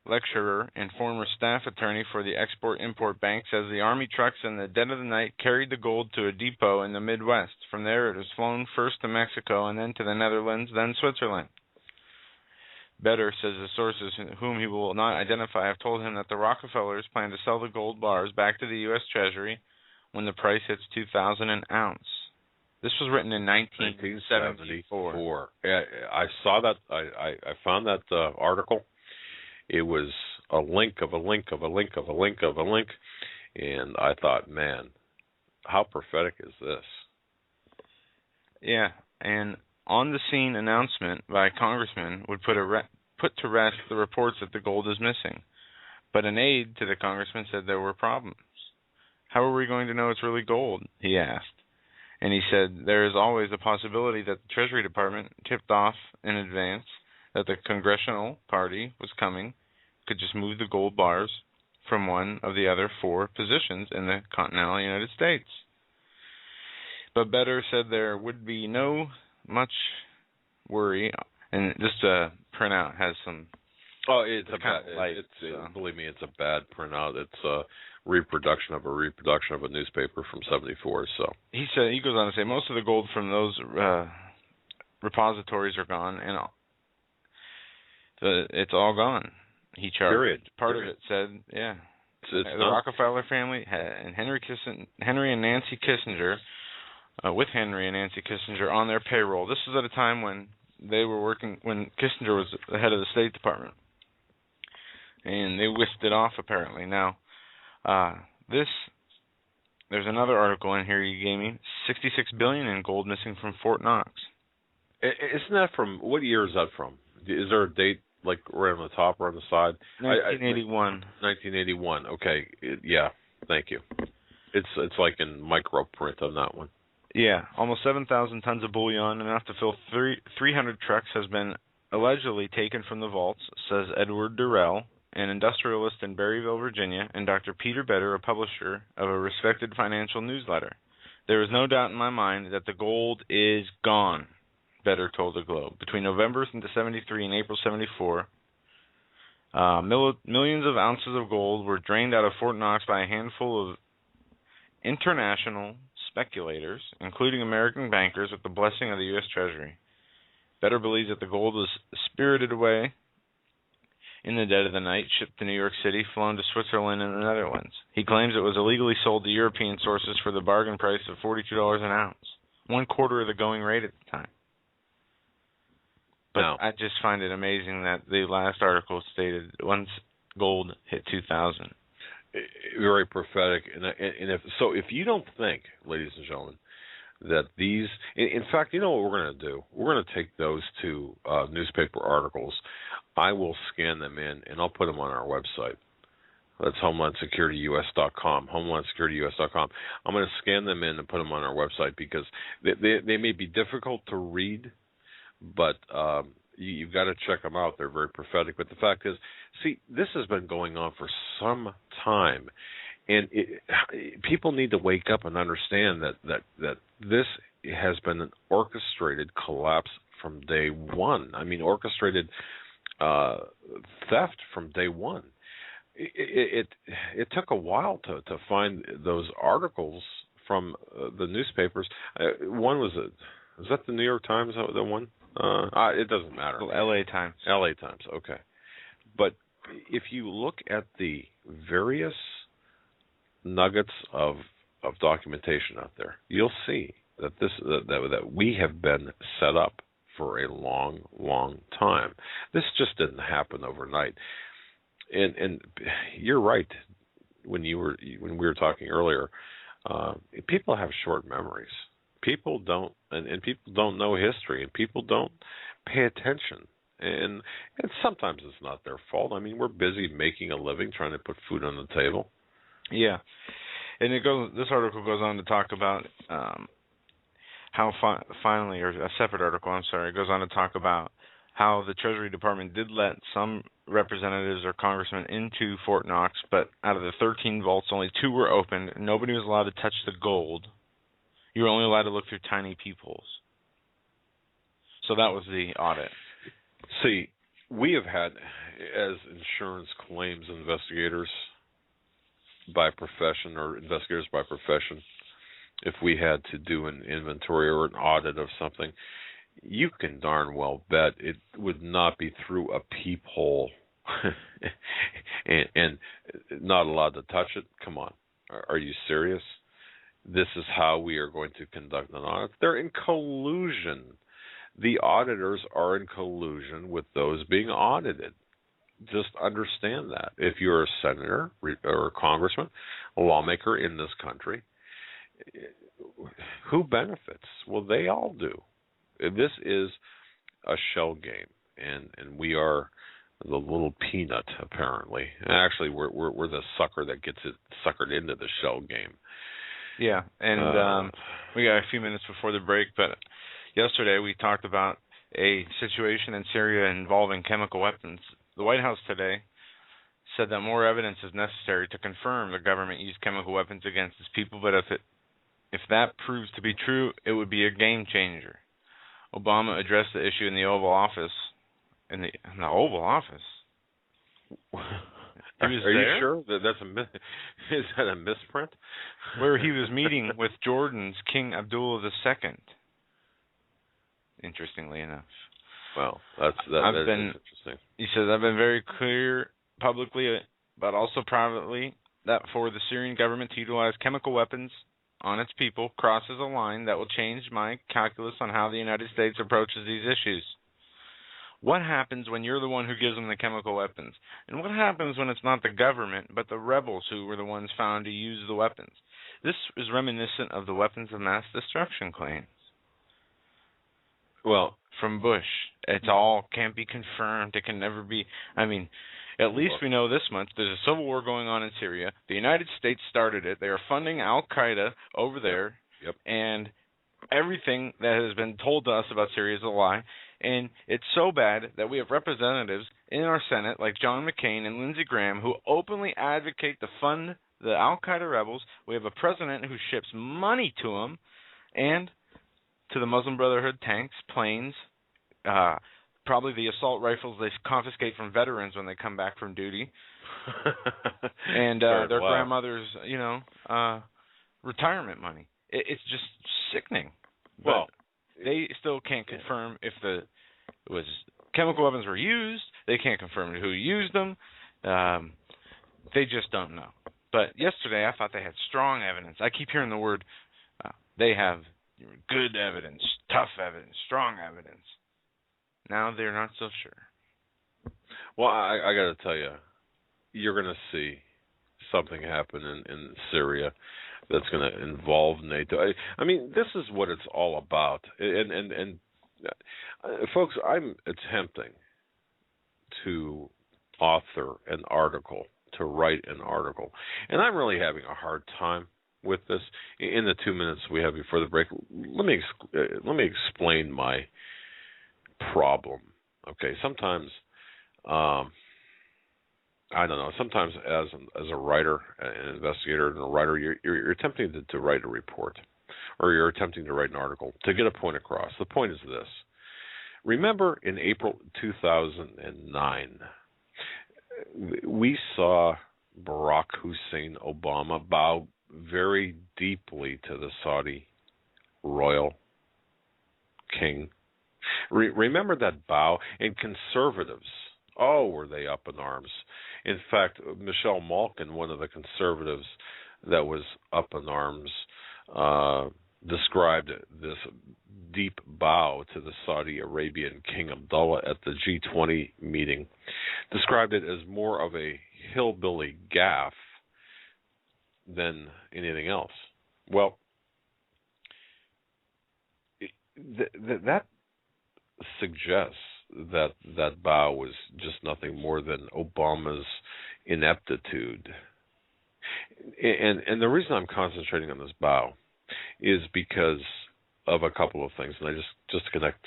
lecturer, and former staff attorney for the Export-Import Bank, says the Army trucks in the dead of the night carried the gold to a depot in the Midwest. From there it was flown first to Mexico and then to the Netherlands, then Switzerland. Better says the sources whom he will not identify have told him that the Rockefellers plan to sell the gold bars back to the U.S. Treasury when the price hits $2,000 an ounce. This was written in 1974.
I saw that. I found that article. It was a link of a link of a link of a link of a link, and I thought, man, how prophetic is this?
Yeah, and on the scene announcement by a congressman would put to rest the reports that the gold is missing. But an aide to the congressman said there were problems. How are we going to know it's really gold? He asked. And he said there is always a possibility that the Treasury Department tipped off in advance that the congressional party was coming, could just move the gold bars from one of the other 4 positions in the continental United States. But Better said there would be no much worry, and this printout has some.
Oh, it's a
kind
bad.
of light,
Believe me, it's a bad printout. It's a reproduction of a newspaper from '74. So
he goes on to say most of the gold from those repositories are gone, and it's all gone. He charged.
Period.
Part of it said, yeah.
It's
the Rockefeller family and Henry and Nancy Kissinger, with Henry and Nancy Kissinger on their payroll. This was at a time when they were working, when Kissinger was the head of the State Department, and they whisked it off apparently. Now, there's another article in here you gave me: $66 billion in gold missing from Fort Knox.
Isn't that from, what year is that from? Is there a date like right on the top or on the side?
1981.
1981. Okay. Yeah. Thank you. It's like in micro print on that one.
Yeah, almost 7,000 tons of bullion, enough to fill 300 trucks, has been allegedly taken from the vaults, says Edward Durrell, an industrialist in Berryville, Virginia, and Dr. Peter Better, a publisher of a respected financial newsletter. There is no doubt in my mind that the gold is gone, Better told the Globe. Between November 73 and April 74, millions of ounces of gold were drained out of Fort Knox by a handful of international speculators, including American bankers, with the blessing of the U.S. Treasury. Better believes that the gold was spirited away in the dead of the night, shipped to New York City, flown to Switzerland and the Netherlands. He claims it was illegally sold to European sources for the bargain price of $42 an ounce, 1/4 of the going rate at the time. But
no.
I just find it amazing that the last article stated once gold hit 2,000.
Very prophetic, and if you don't think, ladies and gentlemen, that these, in fact, you know what we're going to do? We're going to take those 2 newspaper articles. I will scan them in, and I'll put them on our website. That's HomelandSecurityUS.com. HomelandSecurityUS.com. I'm going to scan them in and put them on our website because they may be difficult to read, but you've got to check them out. They're very prophetic. But the fact is, see, this has been going on for some time, and people need to wake up and understand that this has been an orchestrated collapse from day one. I mean, orchestrated theft from day one. It took a while to find those articles from the newspapers. One was that the New York Times, the one? It doesn't matter.
L.A. Times.
L.A. Times, okay. But if you look at the various nuggets of documentation out there, you'll see that that we have been set up for a long, long time. This just didn't happen overnight. And you're right when we were talking earlier. People have short memories. People don't, and people don't know history, and people don't pay attention. And sometimes it's not their fault. I mean, we're busy making a living, trying to put food on the table.
Yeah, and this article goes on to talk about how finally, or a separate article, I'm sorry, it goes on to talk about how the Treasury Department did let some representatives or congressmen into Fort Knox, but out of the 13 vaults, only 2 were opened. Nobody was allowed to touch the gold. You were only allowed to look through tiny peepholes. So that was the audit.
See, we have had, as insurance claims investigators by profession or investigators by profession, if we had to do an inventory or an audit of something, you can darn well bet it would not be through a peephole and not allowed to touch it. Come on. Are you serious? This is how we are going to conduct an audit. They're in collusion. The auditors are in collusion with those being audited. Just understand that. If you're a senator or a congressman, a lawmaker in this country, who benefits? Well, they all do. This is a shell game, and we are the little peanut, apparently. Actually, we're the sucker that gets it suckered into the shell game.
Yeah, and we got a few minutes before the break, but yesterday we talked about a situation in Syria involving chemical weapons. The White House today said that more evidence is necessary to confirm the government used chemical weapons against its people, but if that proves to be true, it would be a game changer. Obama addressed the issue in the Oval Office. In the Oval Office?
Are you sure that's is that a misprint?
Where he was meeting with Jordan's King Abdullah II. Interestingly enough.
Well, that is interesting.
He says, I've been very clear publicly, but also privately, that for the Syrian government to utilize chemical weapons on its people crosses a line that will change my calculus on how the United States approaches these issues. What happens when you're the one who gives them the chemical weapons? And what happens when it's not the government, but the rebels who were the ones found to use the weapons? This is reminiscent of the weapons of mass destruction claims.
Well,
from Bush. It's all can't be confirmed. It can never be. I mean, at least we know this much. There's a civil war going on in Syria. The United States started it. They are funding Al-Qaeda over there.
Yep.
And everything that has been told to us about Syria is a lie. And it's so bad that we have representatives in our Senate like John McCain and Lindsey Graham who openly advocate to fund the Al-Qaeda rebels. We have a president who ships money to them and to the Muslim Brotherhood tanks, planes, probably the assault rifles they confiscate from veterans when they come back from duty, and their grandmother's, retirement money. It's just sickening. Well, they still can't confirm if it was chemical weapons were used. They can't confirm who used them. They just don't know. But yesterday, I thought they had strong evidence. I keep hearing the word. They have good evidence, tough evidence, strong evidence. Now they're not so sure.
Well, I got to tell you, you're going to see something happen in Syria that's going to involve NATO. I mean, this is what it's all about. And folks, I'm attempting to author an article, to write an article, and I'm really having a hard time with this. In the 2 minutes we have before the break, let me explain my problem. Okay, sometimes I don't know. Sometimes as a writer, an investigator, and a writer, you're attempting to write a report, or you're attempting to write an article to get a point across. The point is this: remember, in April 2009, we saw Barack Hussein Obama bow very deeply to the Saudi royal king. Remember that bow? And conservatives, were they up in arms. In fact, Michelle Malkin, one of the conservatives that was up in arms, described this deep bow to the Saudi Arabian King Abdullah at the G20 meeting, described it as more of a hillbilly gaffe than anything else. Well, that suggests that bow was just nothing more than Obama's ineptitude. And the reason I'm concentrating on this bow is because of a couple of things, and I just connect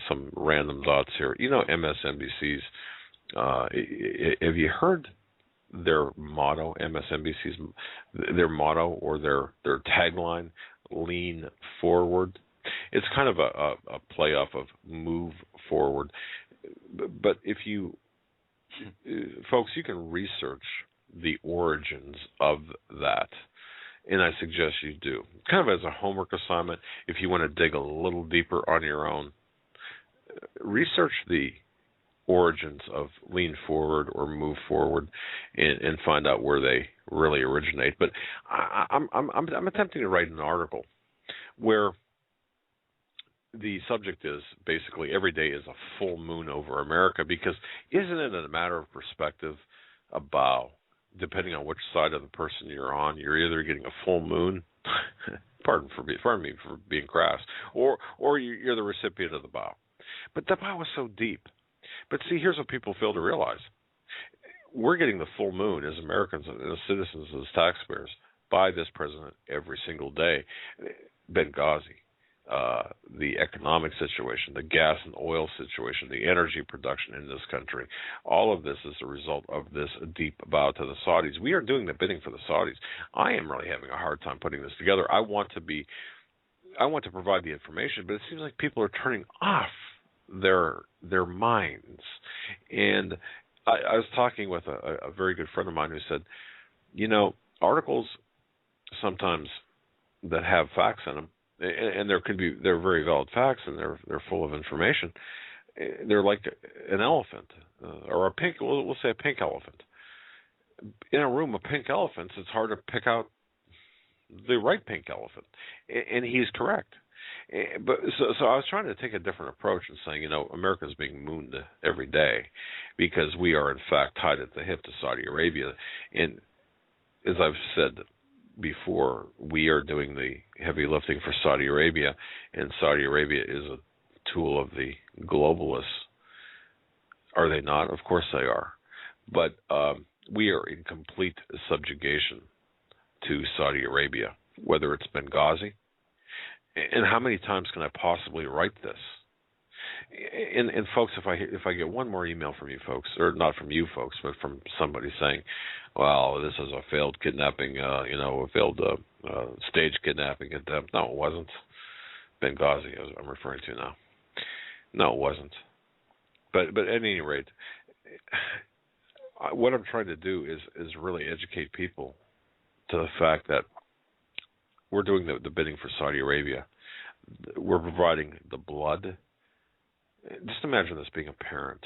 some random dots here. You know, MSNBC's. Have you heard their motto? MSNBC's their motto or their tagline: "Lean forward." It's kind of a play off of "move forward." But if you folks, you can research the origins of that. And I suggest you do. Kind of as a homework assignment, if you want to dig a little deeper on your own, research the origins of lean forward or move forward and find out where they really originate. But I'm attempting to write an article where the subject is basically every day is a full moon over America, because isn't it a matter of perspective, a bow? Depending on which side of the person you're on, you're either getting a full moon, pardon me for being crass, or you're the recipient of the bow. But the bow is so deep. But see, here's what people fail to realize: we're getting the full moon as Americans, as citizens, as taxpayers. by this president every single day. Benghazi, the economic situation, the gas and oil situation, the energy production in this country, all of this is a result of this deep bow to the Saudis. We are doing the bidding for the Saudis. I am really having a hard time putting this together. I want to provide the information, but it seems like people are turning off their minds. And I was talking with a very good friend of mine who said, articles sometimes that have facts in them, and they're very valid facts, and they're full of information. They're like an elephant, or a pink. We'll say a pink elephant. In a room of pink elephants, it's hard to pick out the right pink elephant, and he's correct. But so I was trying to take a different approach and saying, America is being mooned every day because we are in fact tied at the hip to Saudi Arabia, and as I've said before, we are doing the heavy lifting for Saudi Arabia, and Saudi Arabia is a tool of the globalists. Are they not? Of course they are. But we are in complete subjugation to Saudi Arabia, whether it's Benghazi. And how many times can I possibly write this? And folks, if I get one more email from you folks, or not from you folks, but from somebody saying, "Well, this is a failed kidnapping, a failed stage kidnapping attempt," no, it wasn't. Benghazi, I'm referring to now. No, it wasn't. But at any rate, what I'm trying to do is really educate people to the fact that we're doing the bidding for Saudi Arabia. We're providing the blood. Just imagine this, being a parent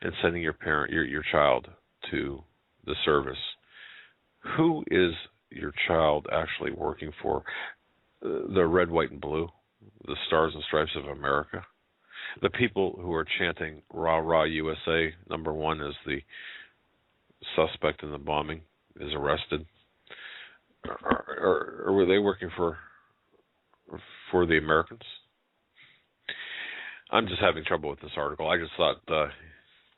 and sending your child to the service. Who is your child actually working for? The red, white, and blue, the Stars and Stripes of America. The people who are chanting "Rah, Rah, USA," number one, as the suspect in the bombing is arrested. Or were they working for the Americans? I'm just having trouble with this article. I just thought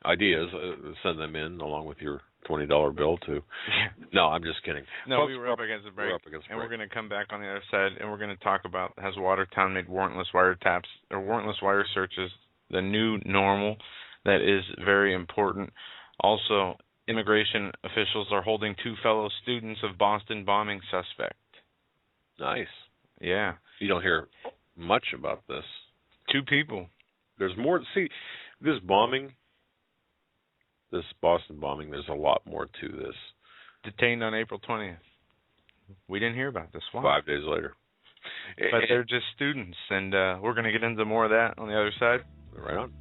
ideas, send them in along with your $20 bill to. No, I'm just kidding.
No,
folks,
we were up against the break. We're going to come back on the other side, and we're going to talk about, has Watertown made warrantless wiretaps or warrantless wire searches the new normal? That is very important. Also, immigration officials are holding 2 fellow students of Boston bombing suspect.
Nice.
Yeah.
You don't hear much about this.
2 people.
There's more. See, this bombing, this Boston bombing, there's a lot more to this.
Detained on April 20th. We didn't hear about this. Why?
5 days later.
But they're just students, and we're going to get into more of that on the other side.
Right on.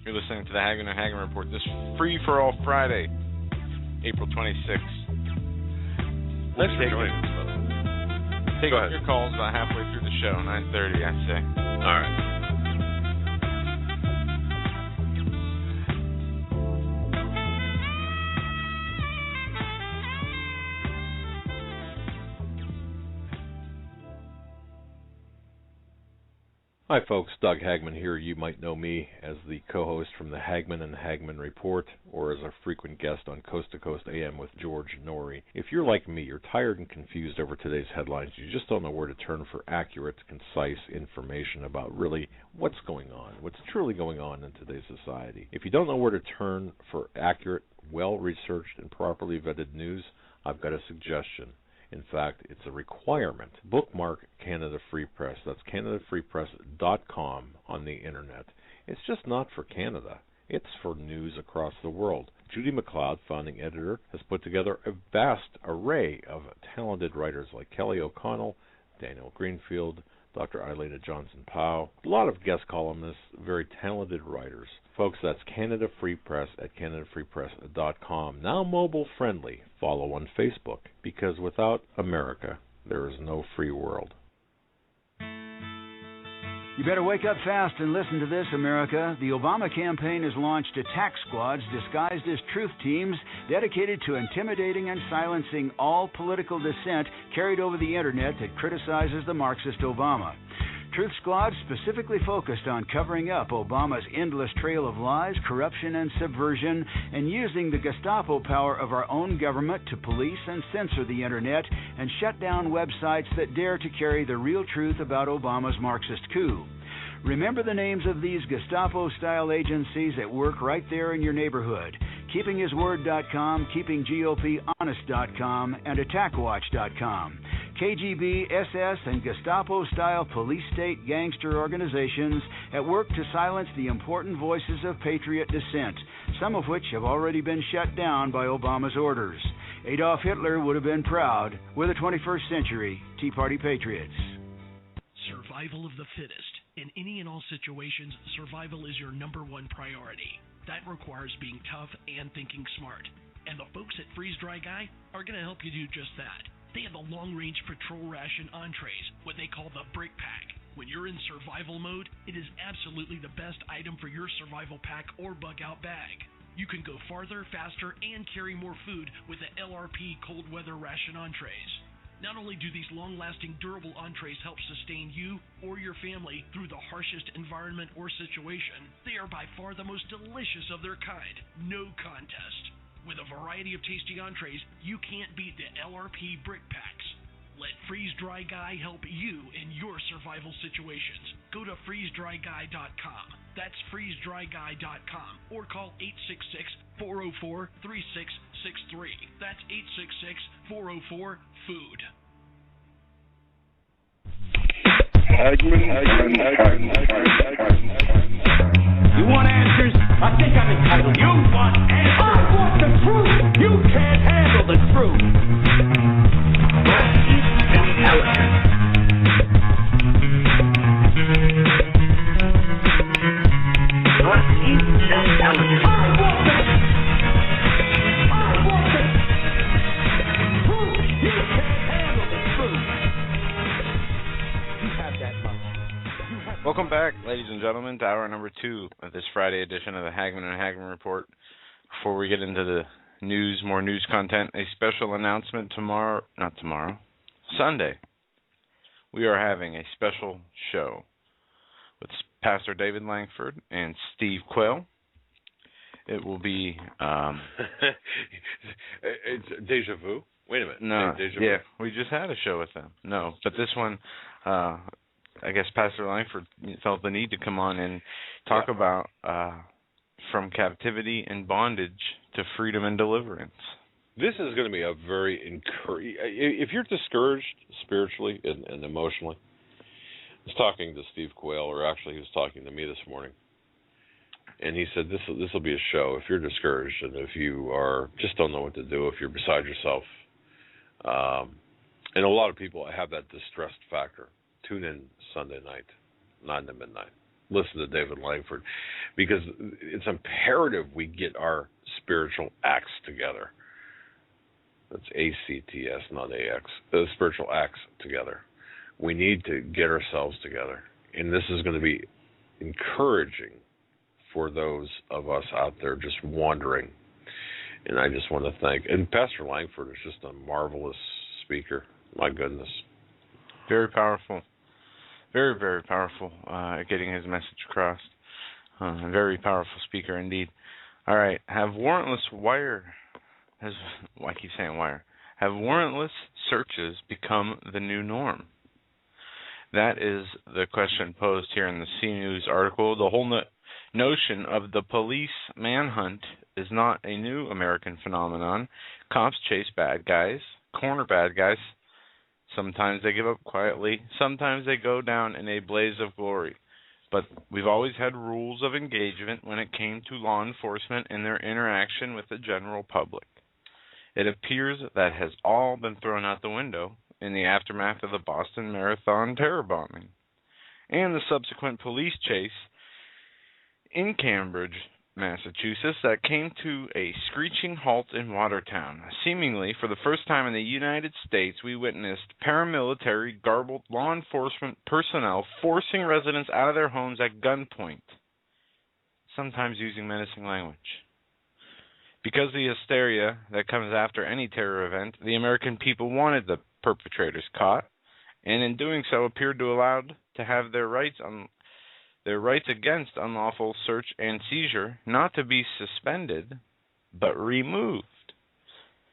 You're listening to the Hagmann and Hagmann Report. This Free for All Friday, April 26th.
Thanks for joining us, brother.
Take your calls about halfway through the show, 9:30, I'd say.
All right. Hi folks, Doug Hagmann here. You might know me as the co-host from the Hagmann and Hagmann Report, or as a frequent guest on Coast to Coast AM with George Norrie. If you're like me, you're tired and confused over today's headlines. You just don't know where to turn for accurate, concise information about really what's going on, what's truly going on in today's society. If you don't know where to turn for accurate, well-researched, and properly vetted news, I've got a suggestion. In fact, it's a requirement. Bookmark Canada Free Press. That's CanadaFreePress.com on the internet. It's just not for Canada. It's for news across the world. Judy McLeod, founding editor, has put together a vast array of talented writers like Kelly O'Connell, Daniel Greenfield, Dr. Eileen Johnson-Powell, a lot of guest columnists, very talented writers. Folks, that's Canada Free Press at CanadaFreePress.com. Now mobile friendly. Follow on Facebook, because without America, there is no free world.
You better wake up fast and listen to this, America. The Obama campaign has launched attack squads disguised as truth teams dedicated to intimidating and silencing all political dissent carried over the internet that criticizes the Marxist Obama. Truth Squad specifically focused on covering up Obama's endless trail of lies, corruption, and subversion, and using the Gestapo power of our own government to police and censor the Internet and shut down websites that dare to carry the real truth about Obama's Marxist coup. Remember the names of these Gestapo-style agencies that work right there in your neighborhood: KeepingHisWord.com, KeepingGOPHonest.com, and AttackWatch.com. KGB, SS, and Gestapo-style police-state gangster organizations at work to silence the important voices of patriot dissent, some of which have already been shut down by Obama's orders. Adolf Hitler would have been proud. We're the 21st century Tea Party patriots.
Survival of the fittest. In any and all situations, survival is your number one priority. That requires being tough and thinking smart. And the folks at Freeze Dry Guy are going to help you do just that. They have the long-range patrol ration entrees, what they call the Brick Pack. When you're in survival mode, it is absolutely the best item for your survival pack or bug-out bag. You can go farther, faster, and carry more food with the LRP cold weather ration entrees. Not only do these long-lasting, durable entrees help sustain you or your family through the harshest environment or situation, they are by far the most delicious of their kind. No contest. With a variety of tasty entrees, you can't beat the LRP Brick Packs. Let Freeze Dry Guy help you in your survival situations. Go to freezedryguy.com. That's freezedryguy.com, or call 866-404-3663. That's 866-404-FOOD.
You want answers? I think I'm entitled. You want answers? I want the truth. You can't handle the truth.
Welcome back, ladies and gentlemen, to hour number 2 of this Friday edition of the Hagmann and Hagmann Report. Before we get into the news, more news content, a special announcement Sunday. We are having a special show with Pastor David Langford and Steve Quayle. It will be...
It's deja vu? Wait a minute.
No,
deja vu.
yeah, we just had a show with them. No, but this one... I guess Pastor Langford felt the need to come on and talk about from captivity and bondage to freedom and deliverance.
This is going to be a very encouraging... If you're discouraged spiritually and emotionally, I was talking to Steve Quayle, or actually he was talking to me this morning, and he said this will be a show if you're discouraged and if you are just don't know what to do, if you're beside yourself. And a lot of people have that distressed factor. Tune in Sunday night, 9 to midnight. Listen to David Langford, because it's imperative we get our spiritual acts together. That's ACTS, not AX. The spiritual acts together. We need to get ourselves together. And this is going to be encouraging for those of us out there just wandering. And I just want to thank... And Pastor Langford is just a marvelous speaker. My goodness.
Very powerful. Very, very powerful getting his message across. Very powerful speaker indeed. All right. Have warrantless searches become the new norm? That is the question posed here in the C News article. The whole notion of the police manhunt is not a new American phenomenon. Cops chase bad guys, corner bad guys. Sometimes they give up quietly. Sometimes they go down in a blaze of glory. But we've always had rules of engagement when it came to law enforcement and their interaction with the general public. It appears that has all been thrown out the window in the aftermath of the Boston Marathon terror bombing and the subsequent police chase in Cambridge, Massachusetts, that came to a screeching halt in Watertown. Seemingly, for the first time in the United States, we witnessed paramilitary, garbled law enforcement personnel forcing residents out of their homes at gunpoint, sometimes using menacing language. Because of the hysteria that comes after any terror event, the American people wanted the perpetrators caught, and in doing so appeared to allow to have their rights against unlawful search and seizure not to be suspended, but removed.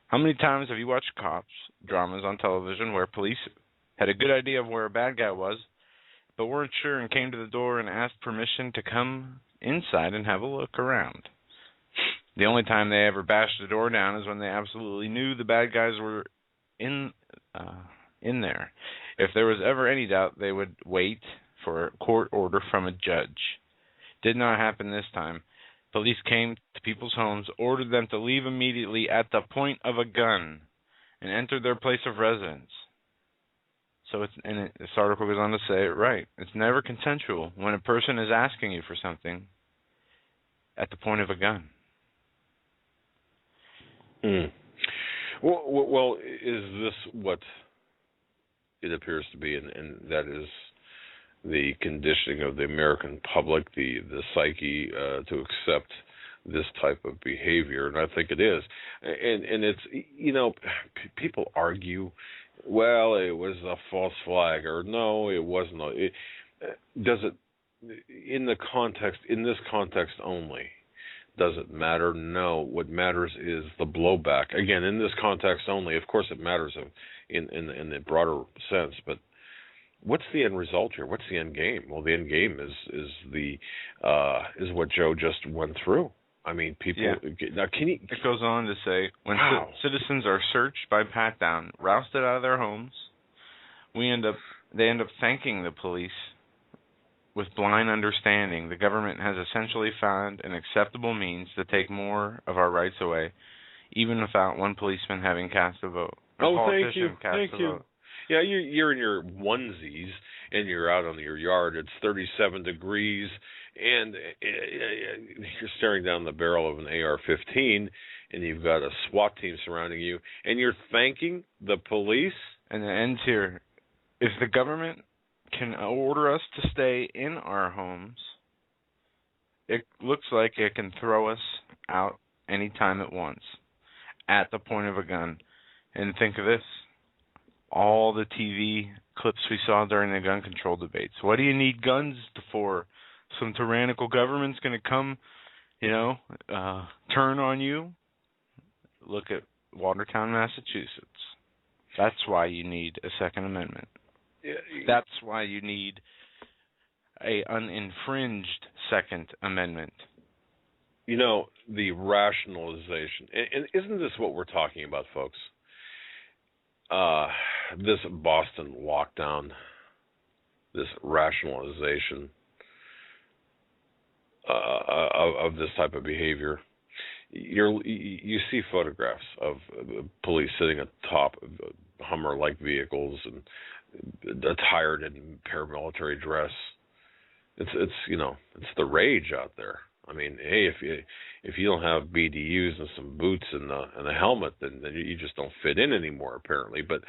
How many times have you watched cops dramas on television where police had a good idea of where a bad guy was, but weren't sure and came to the door and asked permission to come inside and have a look around? The only time they ever bashed the door down is when they absolutely knew the bad guys were in there. If there was ever any doubt, they would wait for a court order from a judge. Did not happen this time. Police came to people's homes, ordered them to leave immediately at the point of a gun, and entered their place of residence. So this article goes on to say it right. It's never consensual when a person is asking you for something at the point of a gun.
Well, is this what it appears to be, and that is the conditioning of the American public, the psyche to accept this type of behavior? And I think it is. And it's, people argue, well, it was a false flag, or no, it wasn't. Does it, in this context only, does it matter? No. What matters is the blowback. Again, in this context only, of course it matters in the broader sense, but what's the end result here? What's the end game? Well, the end game is what Joe just went through. I mean, people. Yeah. Now, it
goes on to say, when citizens are searched by pat-down, rousted out of their homes, they end up thanking the police with blind understanding. The government has essentially found an acceptable means to take more of our rights away, even without one policeman having cast a vote.
Thank you. Vote. Yeah, you're in your onesies and you're out on your yard. It's 37 degrees, and you're staring down the barrel of an AR-15, and you've got a SWAT team surrounding you, and you're thanking the police.
And it ends here. If the government can order us to stay in our homes, it looks like it can throw us out anytime it wants, at the point of a gun. And think of this. All the TV clips we saw during the gun control debates. What do you need guns for? Some tyrannical government's going to come, turn on you? Look at Watertown, Massachusetts. That's why you need a Second Amendment. That's why you need a uninfringed Second Amendment.
The rationalization. And isn't this what we're talking about, folks? This Boston lockdown, this rationalization of this type of behavior. You see photographs of police sitting atop Hummer-like vehicles and attired in paramilitary dress. It's the rage out there. I mean, hey, if you don't have BDUs and some boots and a helmet, then you just don't fit in anymore, apparently. But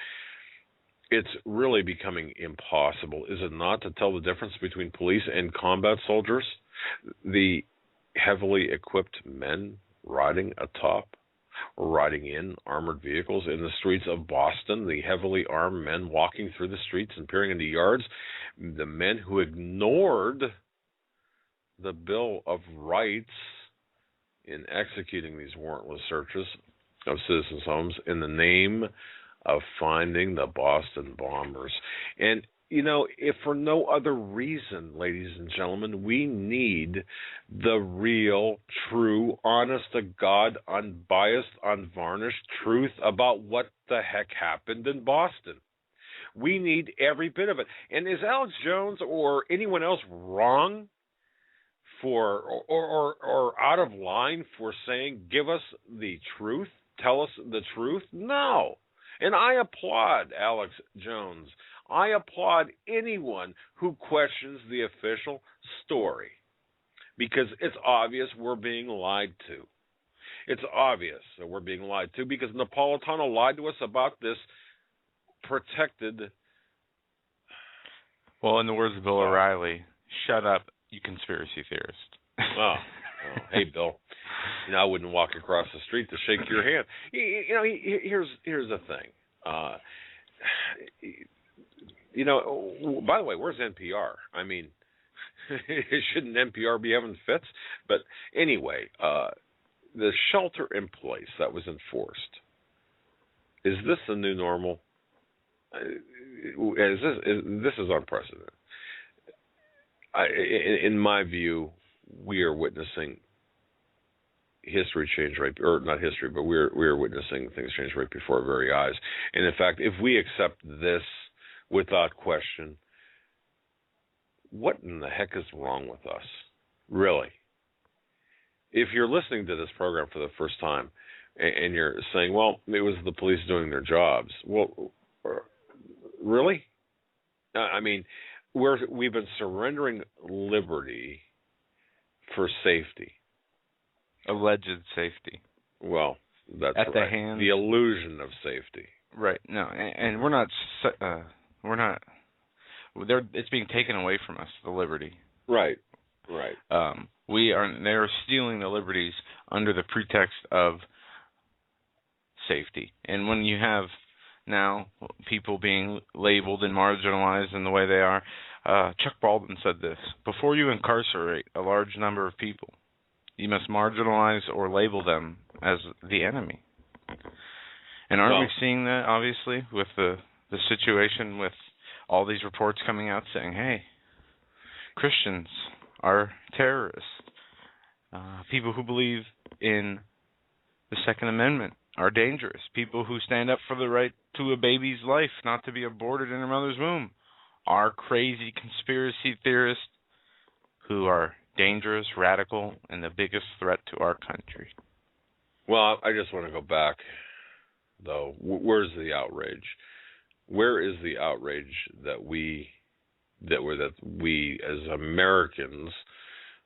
it's really becoming impossible, is it not, to tell the difference between police and combat soldiers? The heavily equipped men riding atop or riding in armored vehicles in the streets of Boston, the heavily armed men walking through the streets and peering into yards, the men who ignored the Bill of Rights in executing these warrantless searches of citizens' homes in the name of finding the Boston bombers. And, if for no other reason, ladies and gentlemen, we need the real, true, honest-to-God, unbiased, unvarnished truth about what the heck happened in Boston. We need every bit of it. And is Alex Jones or anyone else wrong for or out of line for saying, give us the truth, tell us the truth? No. And I applaud Alex Jones. I applaud anyone who questions the official story, because it's obvious we're being lied to. It's obvious that we're being lied to, because Napolitano lied to us about this protected.
Well, in the words of Bill O'Reilly, shut up, you conspiracy theorist.
Oh, hey, Bill. I wouldn't walk across the street to shake your hand. Here's the thing. by the way, where's NPR? I mean, shouldn't NPR be having fits? But anyway, the shelter in place that was enforced, is this the new normal? This is unprecedented. In my view, we are witnessing history change or not history, but we are witnessing things change right before our very eyes. And in fact, if we accept this without question, what in the heck is wrong with us? Really? If you're listening to this program for the first time and you're saying, well, it was the police doing their jobs. Well, really? I mean, we've been surrendering liberty for safety.
Alleged safety.
Well, that's
at
right.
The hands.
The illusion of safety.
Right. No, and we're not. It's being taken away from us, the liberty.
Right. Right.
They're stealing the liberties under the pretext of safety. And when you have now people being labeled and marginalized in the way they are, Chuck Baldwin said this: before you incarcerate a large number of people, you must marginalize or label them as the enemy. And aren't we seeing that, obviously, with the situation with all these reports coming out saying, hey, Christians are terrorists. People who believe in the Second Amendment are dangerous. People who stand up for the right to a baby's life not to be aborted in her mother's womb are crazy conspiracy theorists who are dangerous, radical, and the biggest threat to our country.
Well, I just want to go back, though. Where's the outrage? Where is the outrage that we as Americans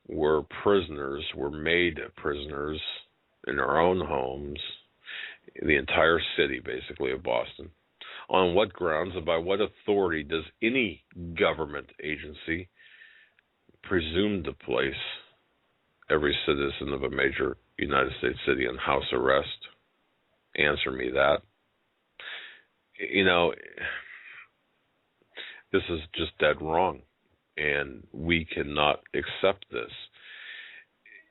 were prisoners, were made prisoners in our own homes, the entire city, basically, of Boston? On what grounds and by what authority does any government agency presume to place every citizen of a major United States city on house arrest? Answer me that. This is just dead wrong, and we cannot accept this.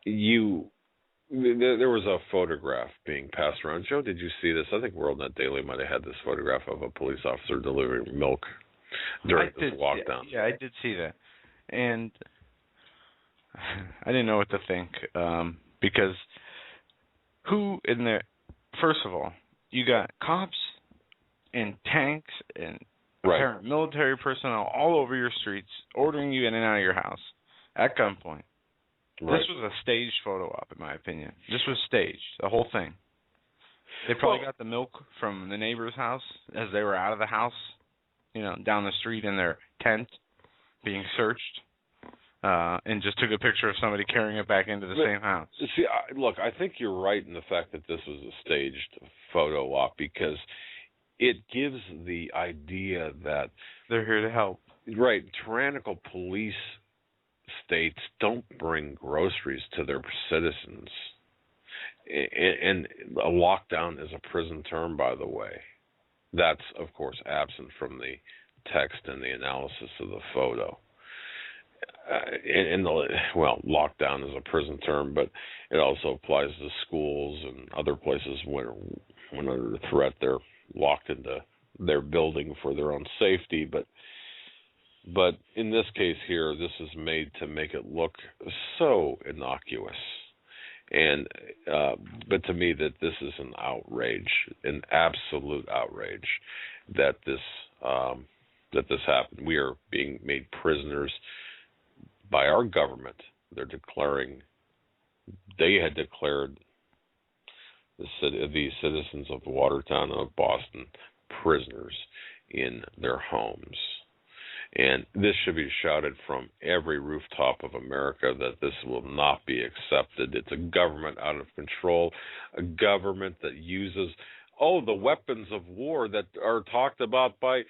There was a photograph being passed around. Joe, did you see this? I think WorldNet Daily might have had this photograph of a police officer delivering milk during this lockdown.
Yeah, I did see that. And I didn't know what to think, because who in there, first of all, you got cops and tanks and apparent military personnel all over your streets ordering you in and out of your house at gunpoint. Right. This was a staged photo op, in my opinion. This was staged, the whole thing. They probably got the milk from the neighbor's house as they were out of the house, down the street in their tent being searched, and just took a picture of somebody carrying it back into the same house.
See, look, I think you're right in the fact that this was a staged photo op, because it gives the idea that
they're here to help. Right.
Tyrannical police states don't bring groceries to their citizens. And a lockdown is a prison term, by the way. That's, of course, absent from the text and the analysis of the photo. Lockdown is a prison term, but it also applies to schools and other places when under threat they're locked into their building for their own safety. But in this case here, this is made to make it look so innocuous. And but to me, that this is an outrage, an absolute outrage that this happened. We are being made prisoners by our government. They had declared the citizens of Watertown and of Boston prisoners in their homes. And this should be shouted from every rooftop of America that this will not be accepted. It's a government out of control, a government that uses, the weapons of war that are talked about by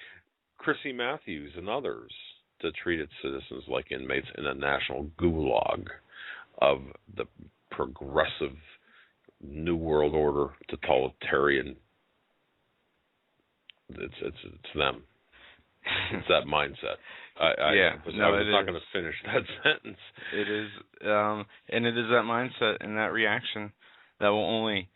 Chrissy Matthews and others to treat its citizens like inmates in a national gulag of the progressive New World Order totalitarian. It's them. It's that mindset. I was not going to finish that sentence.
It is, and it is that mindset and that reaction that will only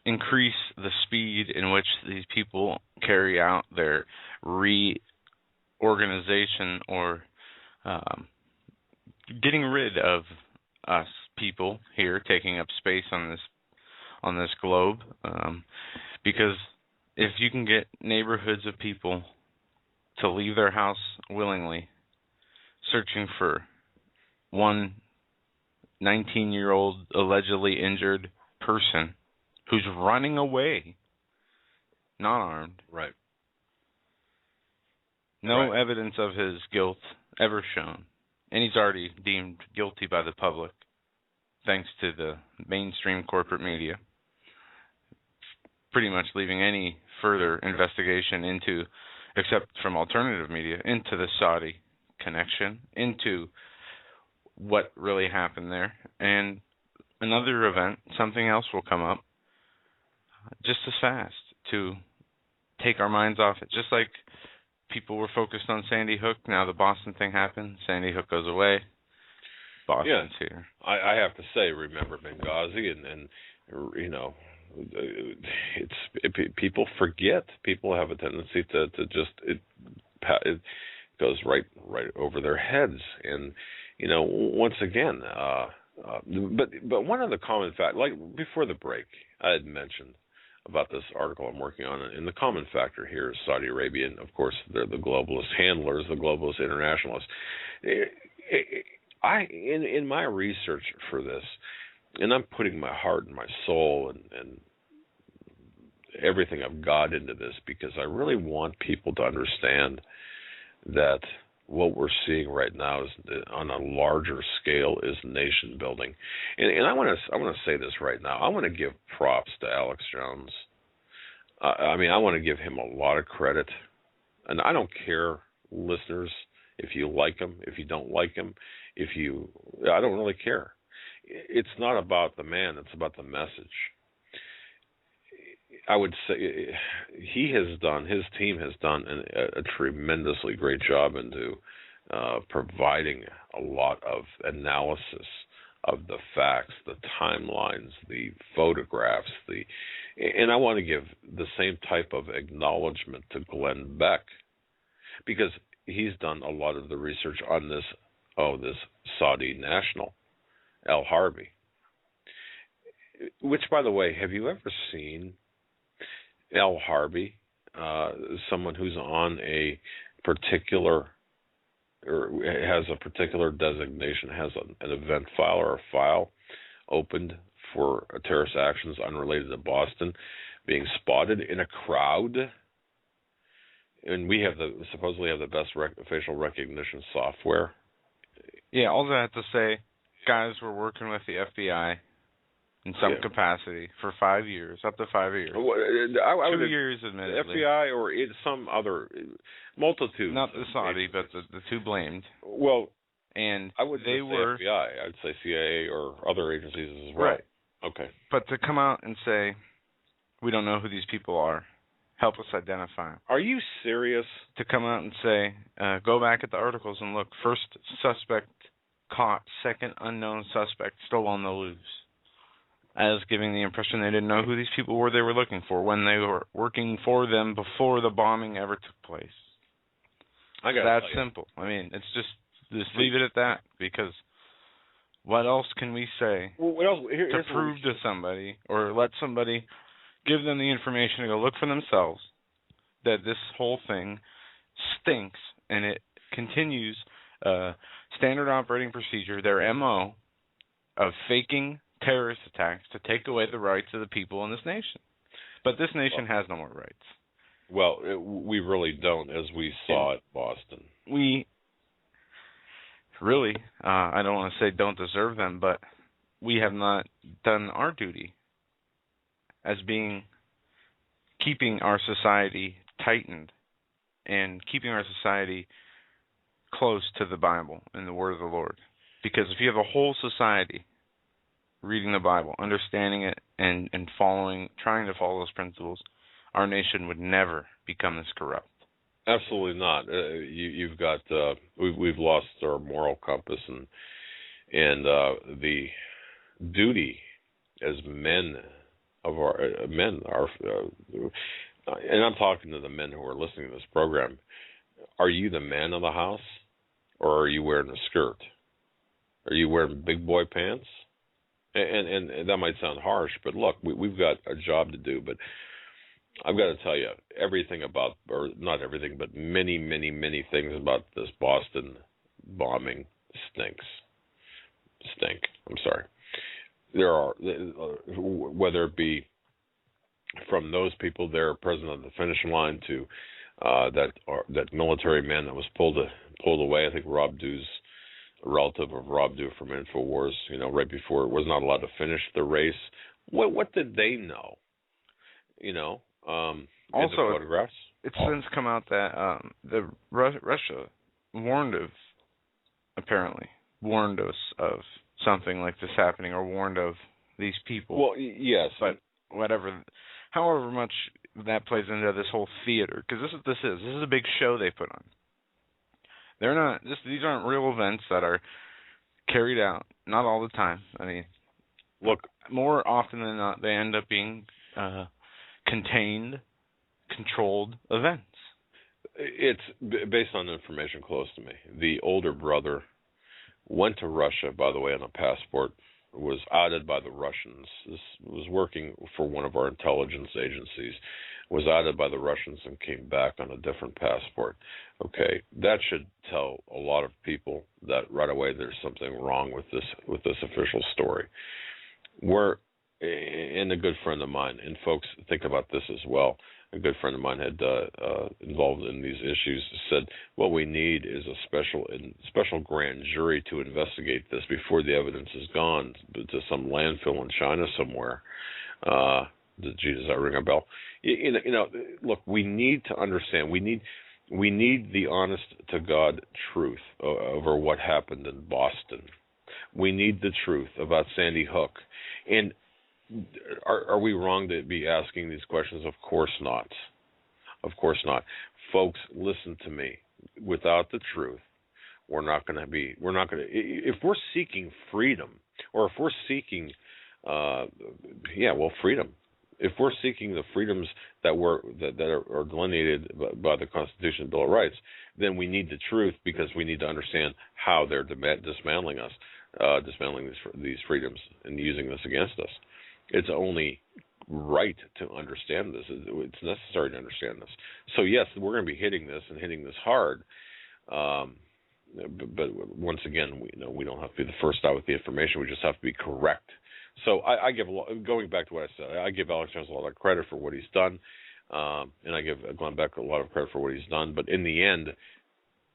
increase the speed in which these people carry out their reorganization or getting rid of us people here taking up space on this globe. Because if you can get neighborhoods of people to leave their house willingly, searching for one 19-year-old allegedly injured person who's running away, not armed.
Right.
No evidence of his guilt ever shown. And he's already deemed guilty by the public, thanks to the mainstream corporate media, pretty much leaving any further investigation into, except from alternative media, into the Saudi connection, into what really happened there. And another event, something else will come up just as fast to take our minds off it. Just like people were focused on Sandy Hook, now the Boston thing happened, Sandy Hook goes away, Boston's here.
I have to say, remember Benghazi, and you know, people forget. People have a tendency to just it goes right over their heads, and you know, once again, but one of the common fact, like before the break, I had mentioned about this article I'm working on, and the common factor here is Saudi Arabia, and of course they're the globalist handlers, the globalist internationalists. In my research for this, and I'm putting my heart and my soul and everything I've got into this, because I really want people to understand that what we're seeing right now is on a larger scale is nation building. And I want to say this right now. I want to give props to Alex+Jones. I mean, I want to give him a lot of credit. And I don't care, listeners, if you like him, if you don't like him, I don't really care. It's not about the man, it's about the message. I would say his team has done a tremendously great job into providing a lot of analysis of the facts, the timelines, the photographs, and I want to give the same type of acknowledgement to Glenn Beck, because he's done a lot of the research on this Saudi national, Al Harbi. Which, by the way, have you ever seen Al Harbi, someone who's on a particular, or has a particular designation, has an event file or a file opened for terrorist actions unrelated to Boston, being spotted in a crowd? And we supposedly have the best facial recognition software.
Yeah, all I have to say, guys were working with the FBI in some capacity for 5 years, up to 5 years. 2 years, admittedly.
FBI or some other multitude.
Not the Saudi, but the two blamed.
Well,
and
I would say FBI. I'd say CIA or other agencies as well.
Right.
Okay.
But to come out and say, we don't know who these people are, help us identify them.
Are you serious?
To come out and say, go back at the articles and look, first suspect caught, second unknown suspect still on the loose, as giving the impression they didn't know who these people were they were looking for when they were working for them before the bombing ever took place. That's simple. I mean, it's just leave it at that, because what else can we say to prove to somebody, or let somebody give them the information to go look for themselves, that this whole thing stinks, and it continues standard operating procedure, their MO of faking terrorist attacks to take away the rights of the people in this nation. But this nation has no more rights.
Well, we really don't, as we saw at Boston.
We really, I don't want to say don't deserve them, but we have not done our duty as keeping our society tightened and keeping our society close to the Bible and the Word of the Lord. Because if you have a whole society reading the Bible, understanding it, and trying to follow those principles, our nation would never become this corrupt.
Absolutely not. You've got we've lost our moral compass and the duty as men of our men are. And I'm talking to the men who are listening to this program. Are you the man of the house, or are you wearing a skirt? Are you wearing big boy pants? And that might sound harsh, but look, we've got a job to do. But I've got to tell you, everything about, or not everything, but many, many, many things about this Boston bombing stink. I'm sorry. There are, whether it be from those people there present on the finish line to that military man that was pulled away. I think Rob Dew's a relative of Rob Dew from InfoWars. Right before it was not allowed to finish the race. What did they know?
Also,
the photographs.
It's since come out that Russia warned us of something like this happening, or warned of these people.
Well, yes,
but however much that plays into this whole theater, because this is what this is a big show they put on. They're not these aren't real events that are carried out, not all the time. I mean,
look,
more often than not, they end up being contained, controlled events.
It's based on information close to me. The older brother went to Russia, by the way, on a passport, was outed by the Russians. This was working for one of our intelligence agencies, was outed by the Russians and came back on a different passport. Okay, that should tell a lot of people that right away there's something wrong with this official story. And a good friend of mine, and folks think about this as well, a good friend of mine had involved in these issues, said what we need is a special grand jury to investigate this before the evidence is gone to some landfill in China somewhere. Gee, does that ring a bell? Look, we need to understand. We need the honest to God truth over what happened in Boston. We need the truth about Sandy Hook. And are we wrong to be asking these questions? Of course not. Of course not. Folks, listen to me. Without the truth, we're not going to, if we're seeking freedom, or if we're seeking, freedom. If we're seeking the freedoms that are delineated by the Constitution and Bill of Rights, then we need the truth, because we need to understand how they're dismantling these freedoms and using this against us. It's only right to understand this. It's necessary to understand this. So yes, we're going to be hitting this hard. But once again, we don't have to be the first out with the information. We just have to be correct. So I give, going back to what I said, I give Alex Jones a lot of credit for what he's done, and I give Glenn Beck a lot of credit for what he's done. But in the end,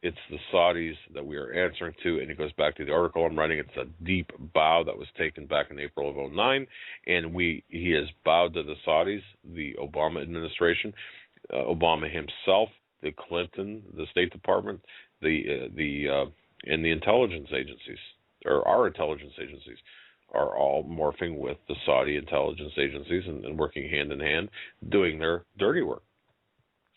it's the Saudis that we are answering to, and it goes back to the article I'm writing. It's a deep bow that was taken back in April of 2009, and he has bowed to the Saudis, the Obama administration, Obama himself, the Clinton, the State Department, and the intelligence agencies, or our intelligence agencies, are all morphing with the Saudi intelligence agencies and working hand in hand, doing their dirty work.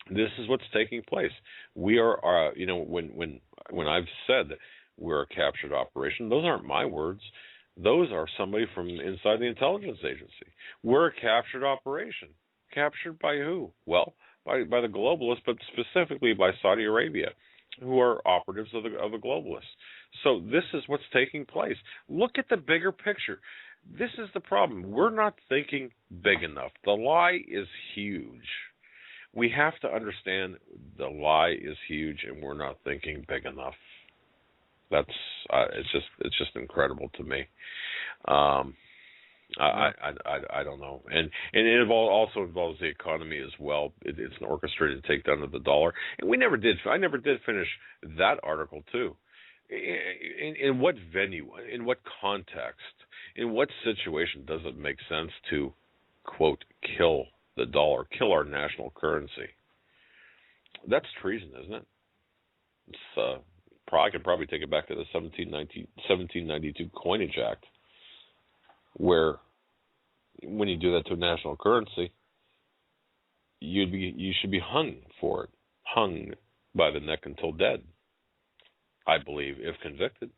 This is what's taking place. We are, when I've said we're a captured operation, those aren't my words. Those are somebody from inside the intelligence agency. We're a captured operation. Captured by who? Well, by the globalists, but specifically by Saudi Arabia, who are operatives of the globalists. So this is what's taking place. Look at the bigger picture. This is the problem. We're not thinking big enough. The lie is huge. We have to understand the lie is huge, and we're not thinking big enough. That's it's just incredible to me. I don't know, and it also involves the economy as well. It's an orchestrated takedown of the dollar, and I never did finish that article too. In what venue, in what context, in what situation does it make sense to, quote, kill the dollar, kill our national currency? That's treason, isn't it? It's I could probably take it back to the 1792 Coinage Act, where when you do that to a national currency, you should be hung for it. hung by the neck until dead. I believe, if convicted,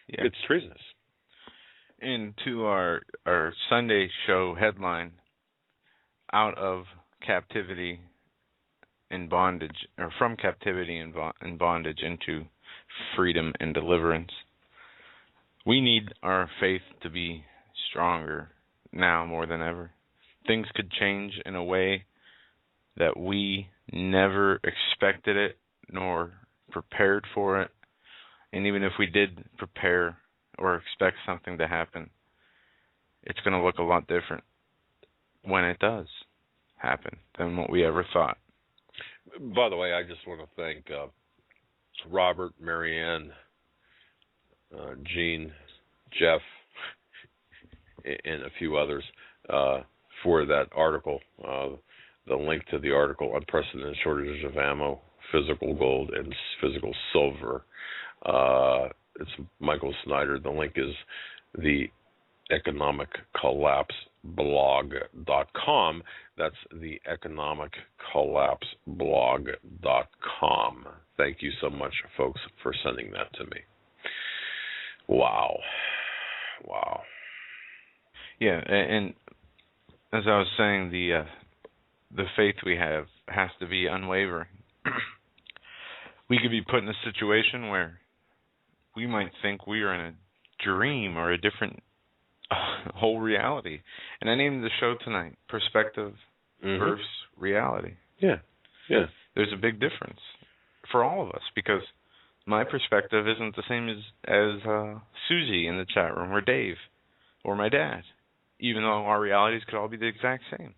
it's treasonous.
And to our Sunday show headline, out of captivity and bondage, or from captivity and bondage into freedom and deliverance. We need our faith to be stronger now more than ever. Things could change in a way that we never expected it nor prepared for it. And even if we did prepare or expect something to happen, it's going to look a lot different when it does happen than what we ever thought.
By the way, I just want to thank Robert, Marianne, Gene, Jeff, and a few others for that article. The link to the article, Unprecedented Shortages of Ammo, Physical Gold, and Physical Silver. It's Michael Snyder. The link is the economiccollapseblog.com. That's the economiccollapseblog.com. Thank you so much, folks, for sending that to me. Wow.
Yeah, and as I was saying, the faith we have has to be unwavering. We could be put in a situation where we might think we are in a dream or a different whole reality. And I named the show tonight, Perspective versus Reality.
Yeah.
There's a big difference for all of us, because my perspective isn't the same as Susie in the chat room, or Dave, or my dad, even though our realities could all be the exact same.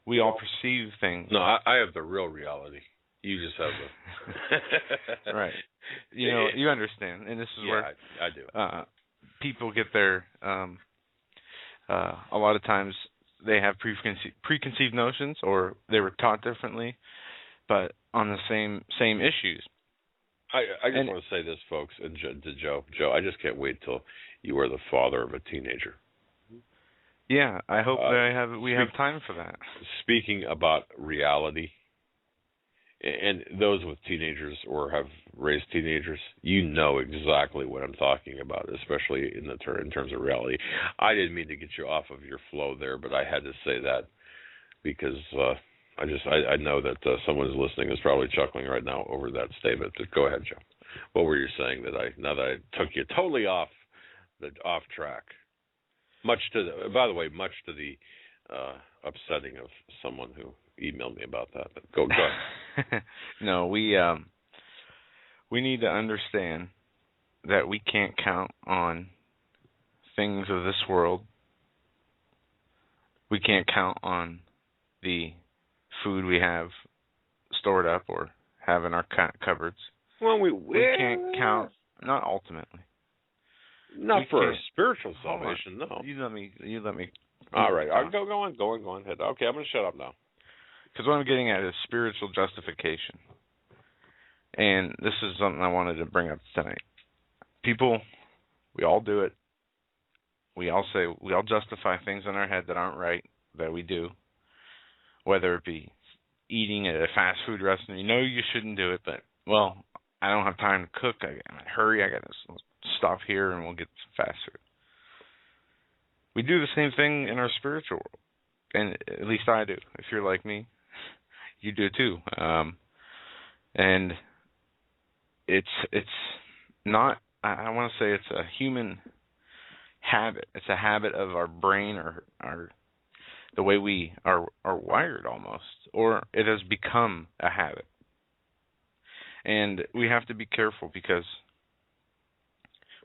We all perceive things.
No, I have the real reality. You just have the...
Right. You know, you understand, and this is where
I do.
People get their... a lot of times they have preconceived notions, or they were taught differently, but on the same issues.
I just want to say this, folks, and to Joe. Joe, I just can't wait till you are the father of a teenager.
Yeah, I hope that we have time for that.
Speaking about reality, and those with teenagers or have raised teenagers, you know exactly what I'm talking about, especially in terms of reality. I didn't mean to get you off of your flow there, but I had to say that because I know that someone who's listening is probably chuckling right now over that statement. But go ahead, Joe. What were you saying now that I took you totally off track? Much to the upsetting of someone who emailed me about that. But go ahead.
No, we need to understand that we can't count on things of this world. We can't count on the food we have stored up or have in our cupboards.
Well, we
can't count, not ultimately.
Not for a spiritual salvation, no.
You let me.
All right, I'll go on ahead. Okay, I'm going to shut up now.
Because what I'm getting at is spiritual justification. And this is something I wanted to bring up tonight. People, we all do it. We all justify things in our head that aren't right, that we do. Whether it be eating at a fast food restaurant. You know you shouldn't do it, but, well, I don't have time to cook. I'm in a hurry. I got to stop here and we'll get some fast food. We do the same thing in our spiritual world. And at least I do. If you're like me, you do too. And it's not, I want to say it's a human habit. It's a habit of our brain, or the way we are wired almost, or it has become a habit. And we have to be careful, because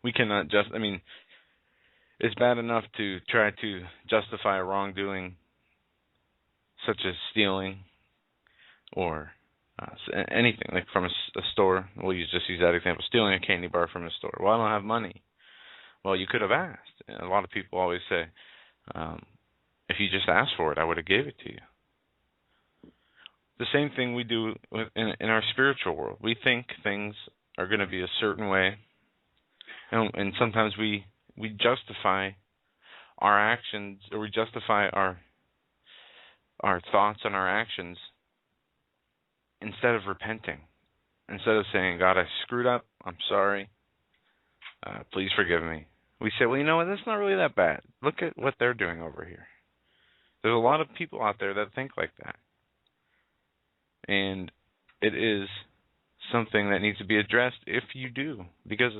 we cannot it's bad enough to try to justify a wrongdoing such as stealing or anything, like from a store. We'll use that example, stealing a candy bar from a store. Well, I don't have money. Well, you could have asked. And a lot of people always say, if you just asked for it, I would have gave it to you. The same thing we do in our spiritual world. We think things are going to be a certain way, and sometimes we justify our actions, or we justify our thoughts and our actions instead of repenting, instead of saying, God, I screwed up, I'm sorry, please forgive me, we say, well, you know what, that's not really that bad. Look at what they're doing over here. There's a lot of people out there that think like that. And it is something that needs to be addressed if you do, because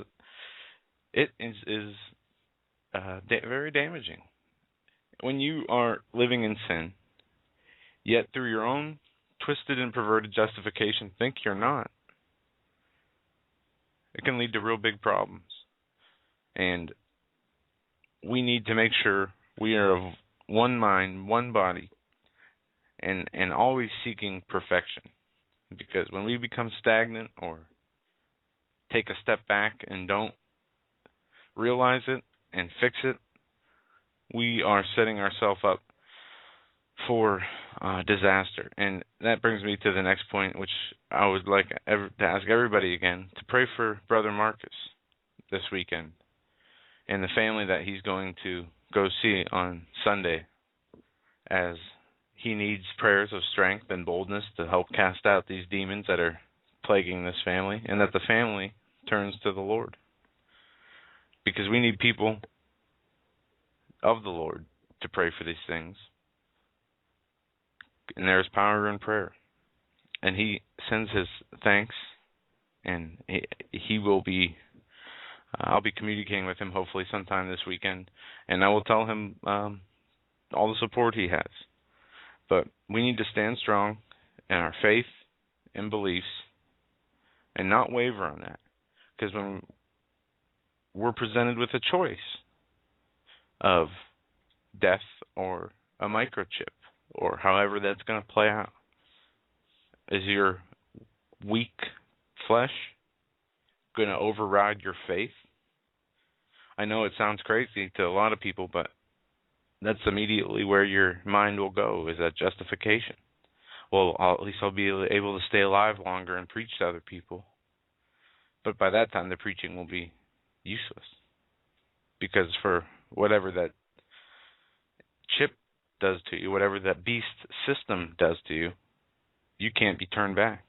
it is very damaging. When you are living in sin, yet through your own twisted and perverted justification think you're not, it can lead to real big problems. And we need to make sure we are of one mind, one body, and always seeking perfection. Because when we become stagnant or take a step back and don't realize it and fix it, we are setting ourselves up for disaster. And that brings me to the next point, which I would like to ask everybody again to pray for Brother Marcus this weekend and the family that he's going to go see on Sunday, as he needs prayers of strength and boldness to help cast out these demons that are plaguing this family, and that the family turns to the Lord. Because we need people of the Lord to pray for these things. And there is power in prayer. And he sends his thanks, and he will be, I'll be communicating with him hopefully sometime this weekend, and I will tell him all the support he has. But we need to stand strong in our faith and beliefs and not waver on that. Because when we're presented with a choice of death or a microchip, or however that's going to play out, is your weak flesh going to override your faith? I know it sounds crazy to a lot of people, but that's immediately where your mind will go, is that justification. Well, at least I'll be able to stay alive longer and preach to other people. But by that time, the preaching will be useless. Because for whatever that chip does to you, whatever that beast system does to you, you can't be turned back.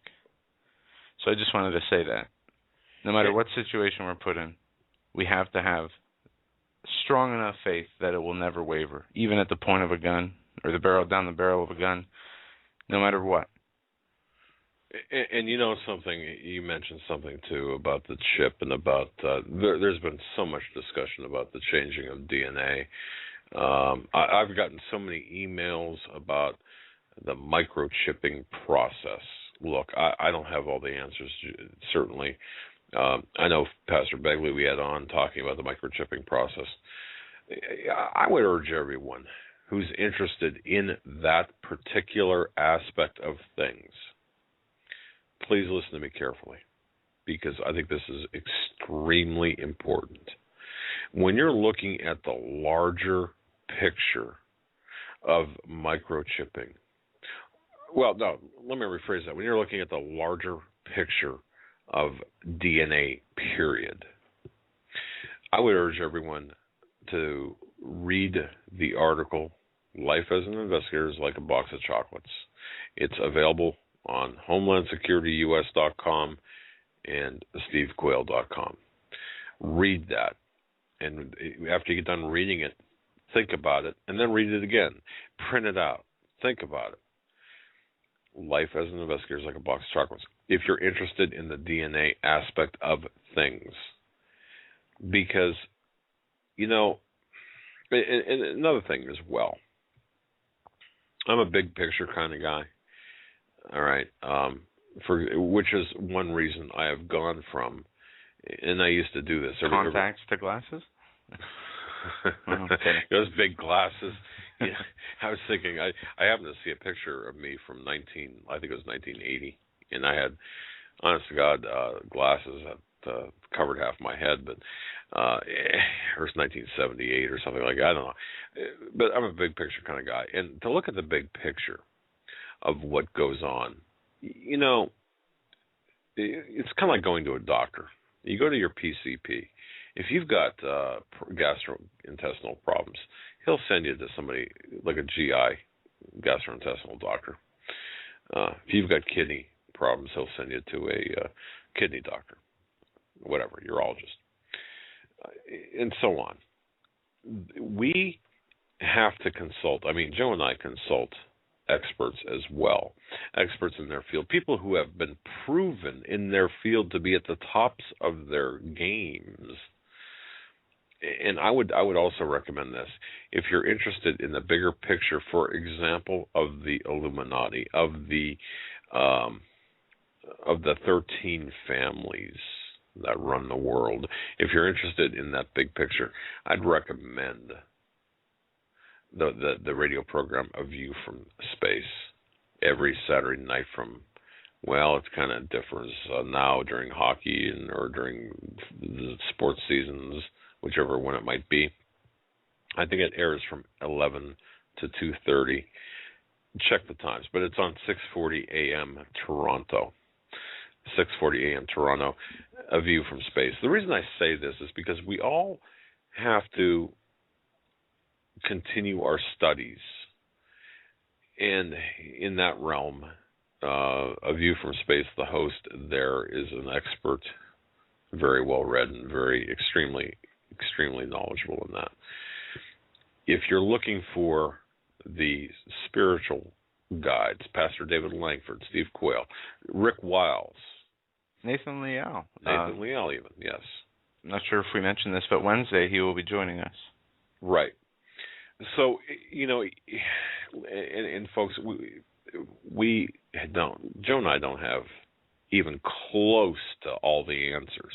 So I just wanted to say that. No matter what situation we're put in, we have to have strong enough faith that it will never waver, even at the point of a gun or down the barrel of a gun, no matter what.
And you know something, you mentioned something too about the chip and about, there's been so much discussion about the changing of DNA. I've gotten so many emails about the microchipping process. Look, I don't have all the answers, certainly. I know Pastor Begley we had on talking about the microchipping process. I would urge everyone who's interested in that particular aspect of things, please listen to me carefully, because I think this is extremely important. When you're looking at the larger picture of microchipping, well, no, let me rephrase that. When you're looking at the larger picture of DNA, period, I would urge everyone to read the article, Life as an Investigator is Like a Box of Chocolates. It's available on HomelandSecurityUS.com and SteveQuayle.com. Read that, and after you get done reading it, think about it, and then read it again. Print it out. Think about it. Life as an Investigator is Like a Box of Chocolates. If you're interested in the DNA aspect of things, because, you know, and another thing as well, I'm a big picture kind of guy. All right, which is one reason I have gone from, and I used to do this.
Contacts to glasses?
Okay. Those big glasses. Yeah, I was thinking, I happened to see a picture of me from I think it was 1980, and I had, honest to God, glasses that covered half my head, but it was 1978 or something like that. I don't know. But I'm a big picture kind of guy, and to look at the big picture of what goes on, you know, it's kind of like going to a doctor. You go to your PCP. If you've got gastrointestinal problems, he'll send you to somebody like a GI, gastrointestinal doctor. If you've got kidney problems, he'll send you to a kidney doctor, whatever, urologist, and so on. We have to consult. I mean, Joe and I consult experts as well, experts in their field, people who have been proven in their field to be at the tops of their games. And I would also recommend this if you're interested in the bigger picture, for example, of the Illuminati, of the 13 families that run the world. If you're interested in that big picture, I'd recommend the radio program A View from Space every Saturday night from, well, it kind of differs now during hockey or during the sports seasons, whichever one it might be. I think it airs from 11 to 2:30. Check the times, but it's on 6:40 a.m. Toronto. 6:40 a.m. Toronto, A View from Space. The reason I say this is because we all have to continue our studies. And in that realm, A View from Space, the host there is an expert, very well read and extremely knowledgeable in that. If you're looking for the spiritual guides, Pastor David Langford, Steve Quayle, Rick Wiles,
Nathan Leal.
Nathan Leal even, yes.
I'm not sure if we mentioned this, but Wednesday he will be joining us.
Right. So, you know, and folks, we don't, Joe and I don't have even close to all the answers.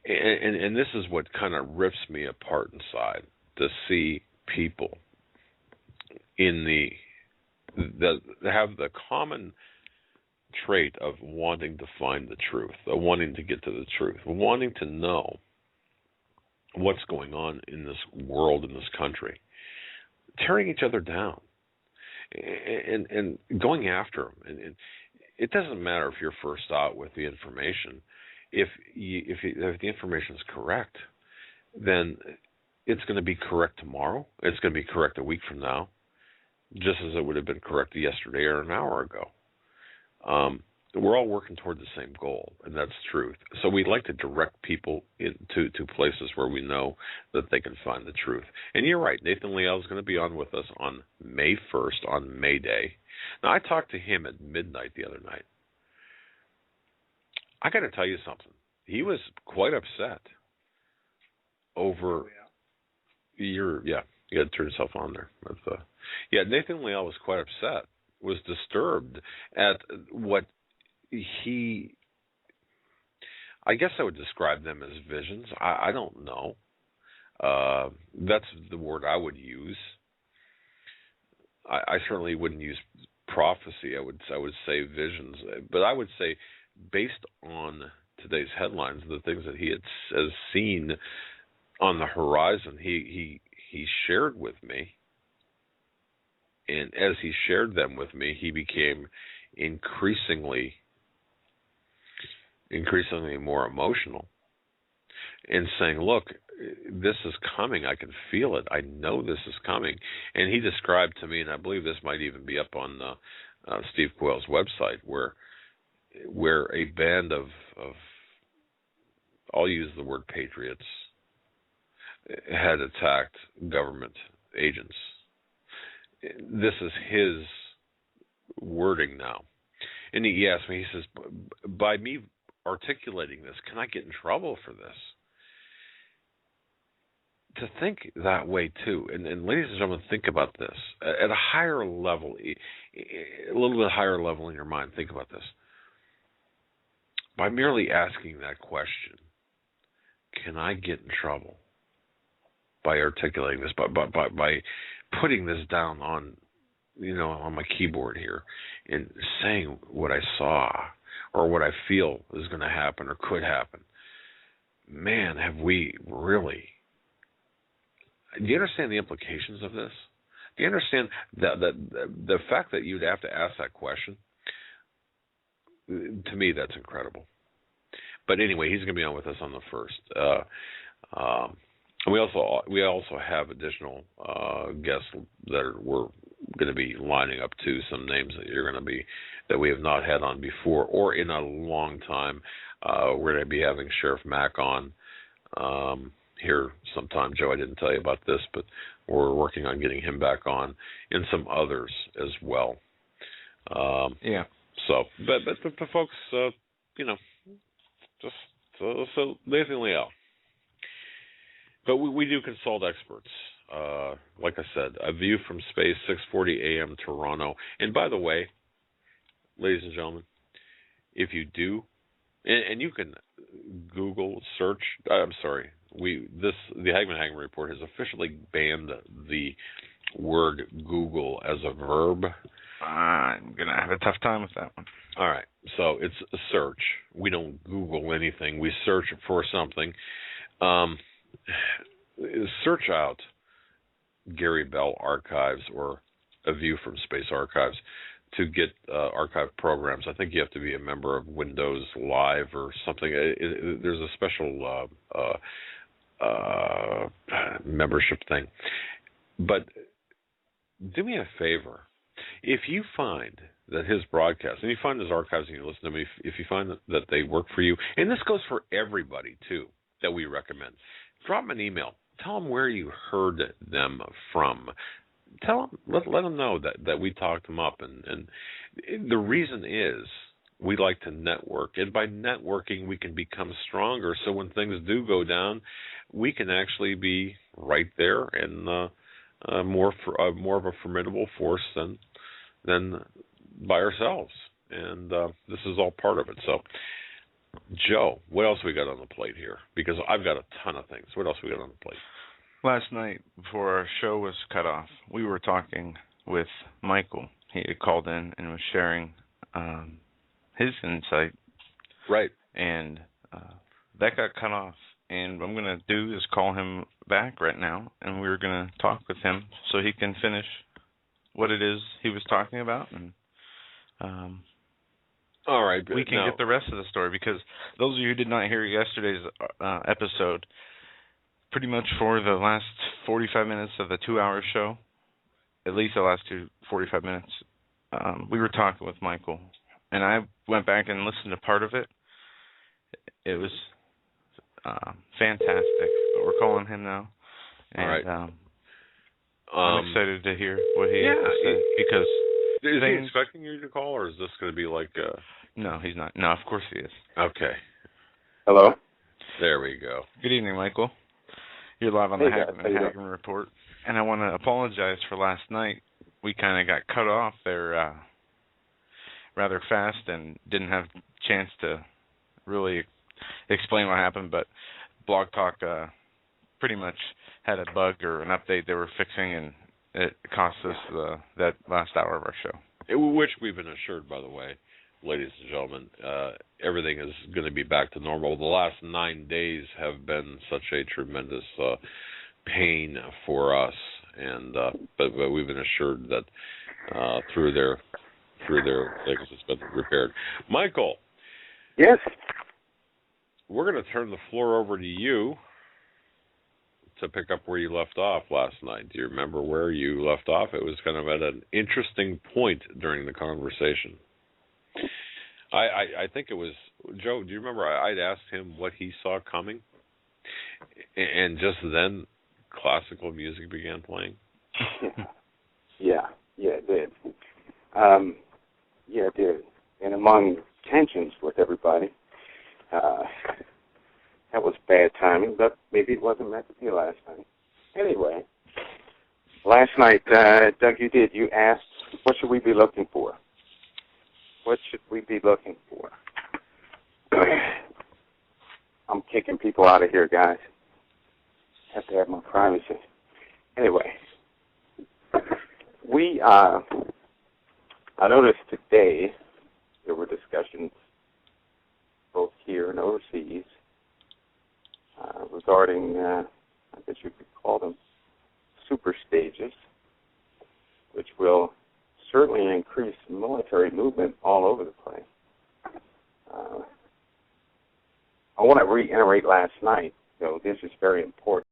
And this is what kind of rips me apart inside, to see people that have the common trait of wanting to find the truth, of wanting to get to the truth, wanting to know what's going on in this world, in this country, tearing each other down and going after them. And it doesn't matter if you're first out with the information. If the information is correct, then it's going to be correct tomorrow. It's going to be correct a week from now, just as it would have been correct yesterday or an hour ago. We're all working toward the same goal, and that's truth. So we'd like to direct people to places where we know that they can find the truth. And you're right, Nathan Leal is going to be on with us on May 1st, on May Day. Now, I talked to him at midnight the other night. I got to tell you something. He was quite upset over you got to turn yourself on there. Nathan Leal was quite upset, was disturbed at what I guess I would describe them as visions. I don't know. That's the word I would use. I certainly wouldn't use prophecy. I would say visions, but I would say, based on today's headlines, the things that he has seen on the horizon, he shared with me, and as he shared them with me, he became increasingly more emotional, and saying, look, this is coming. I can feel it. I know this is coming. And he described to me, and I believe this might even be up on Steve Quayle's website, where a band of I'll use the word patriots had attacked government agents. This is his wording now. And he asked me, he says, by me articulating this, can I get in trouble for this? To think that way too, and ladies and gentlemen, think about this at a higher level, a little bit higher level in your mind. Think about this. By merely asking that question, can I get in trouble? By articulating this, by putting this down on my keyboard here and saying what I saw or what I feel is going to happen or could happen. Man, have we really? Do you understand the implications of this? Do you understand the fact that you'd have to ask that question? To me, that's incredible. But anyway, he's going to be on with us on the 1st. We also have additional guests that we're going to be lining up to some names that we have not had on before or in a long time. We're going to be having Sheriff Mack on here sometime. Joe, I didn't tell you about this, but we're working on getting him back on, and some others as well.
Yeah.
So, but the folks, just so Nathan Liao. But we do consult experts. Like I said, A View from Space, 6:40 a.m. Toronto. And by the way, ladies and gentlemen, if you do, and you can Google search. I'm sorry. The Hagmann Report has officially banned the word Google as a verb.
I'm gonna have a tough time with that one.
All right. So it's a search. We don't Google anything. We search for something. Search out Gary Bell Archives or A View from Space Archives to get archive programs. I think you have to be a member of Windows Live or something. There's a special membership thing. But do me a favor. If you find that his broadcasts, and you find his archives and you listen to them, if you find that they work for you, and this goes for everybody, too, that we recommend, drop them an email. Tell them where you heard them from. Tell them, let them know that we talked them up. And the reason is we like to network. And by networking, we can become stronger. So when things do go down, we can actually be right there and more of a formidable force than by ourselves. And this is all part of it. So, Joe, what else we got on the plate here? Because I've got a ton of things. What else we got on the plate?
Last night, before our show was cut off, we were talking with Michael. He had called in and was sharing his insight.
Right.
And that got cut off. And what I'm going to do is call him back right now, and we're going to talk with him so he can finish what it is he was talking about. And
all right,
we can get the rest of the story, because those of you who did not hear yesterday's episode, pretty much for the last 45 minutes of the 2-hour show, at least the last 45 minutes, we were talking with Michael. And I went back and listened to part of it. It was fantastic. But we're calling him now. And,
all right.
I'm excited to hear what he has to say. Because
is he expecting you to call, or is this going to be like
No, he's not. No, of course he is.
Okay.
Hello?
There we go.
Good evening, Michael. You're live on the Hagmann Report. And I want to apologize for last night. We kind of got cut off there rather fast and didn't have a chance to really explain what happened, but Blog Talk pretty much had a bug or an update they were fixing, and it cost us that last hour of our show.
Which we've been assured, by the way, ladies and gentlemen, everything is going to be back to normal. The last 9 days have been such a tremendous pain for us, and but we've been assured that through their things it's been repaired. Michael.
Yes.
We're going to turn the floor over to you to pick up where you left off last night. Do you remember where you left off? It was kind of at an interesting point during the conversation. I think it was, Joe, do you remember I'd asked him what he saw coming? And just then, classical music began playing?
Yeah, it did. Yeah, it did. And among tensions with everybody, that was bad timing, but maybe it wasn't meant to be last night. Anyway, last night, Doug, you asked, what should we be looking for? What should we be looking for? I'm kicking people out of here, guys. Have to have my privacy. Anyway, I noticed today there were discussions both here and overseas regarding, I guess you could call them super stages, which will certainly increase military movement all over the place. I want to reiterate last night, though, this is very important.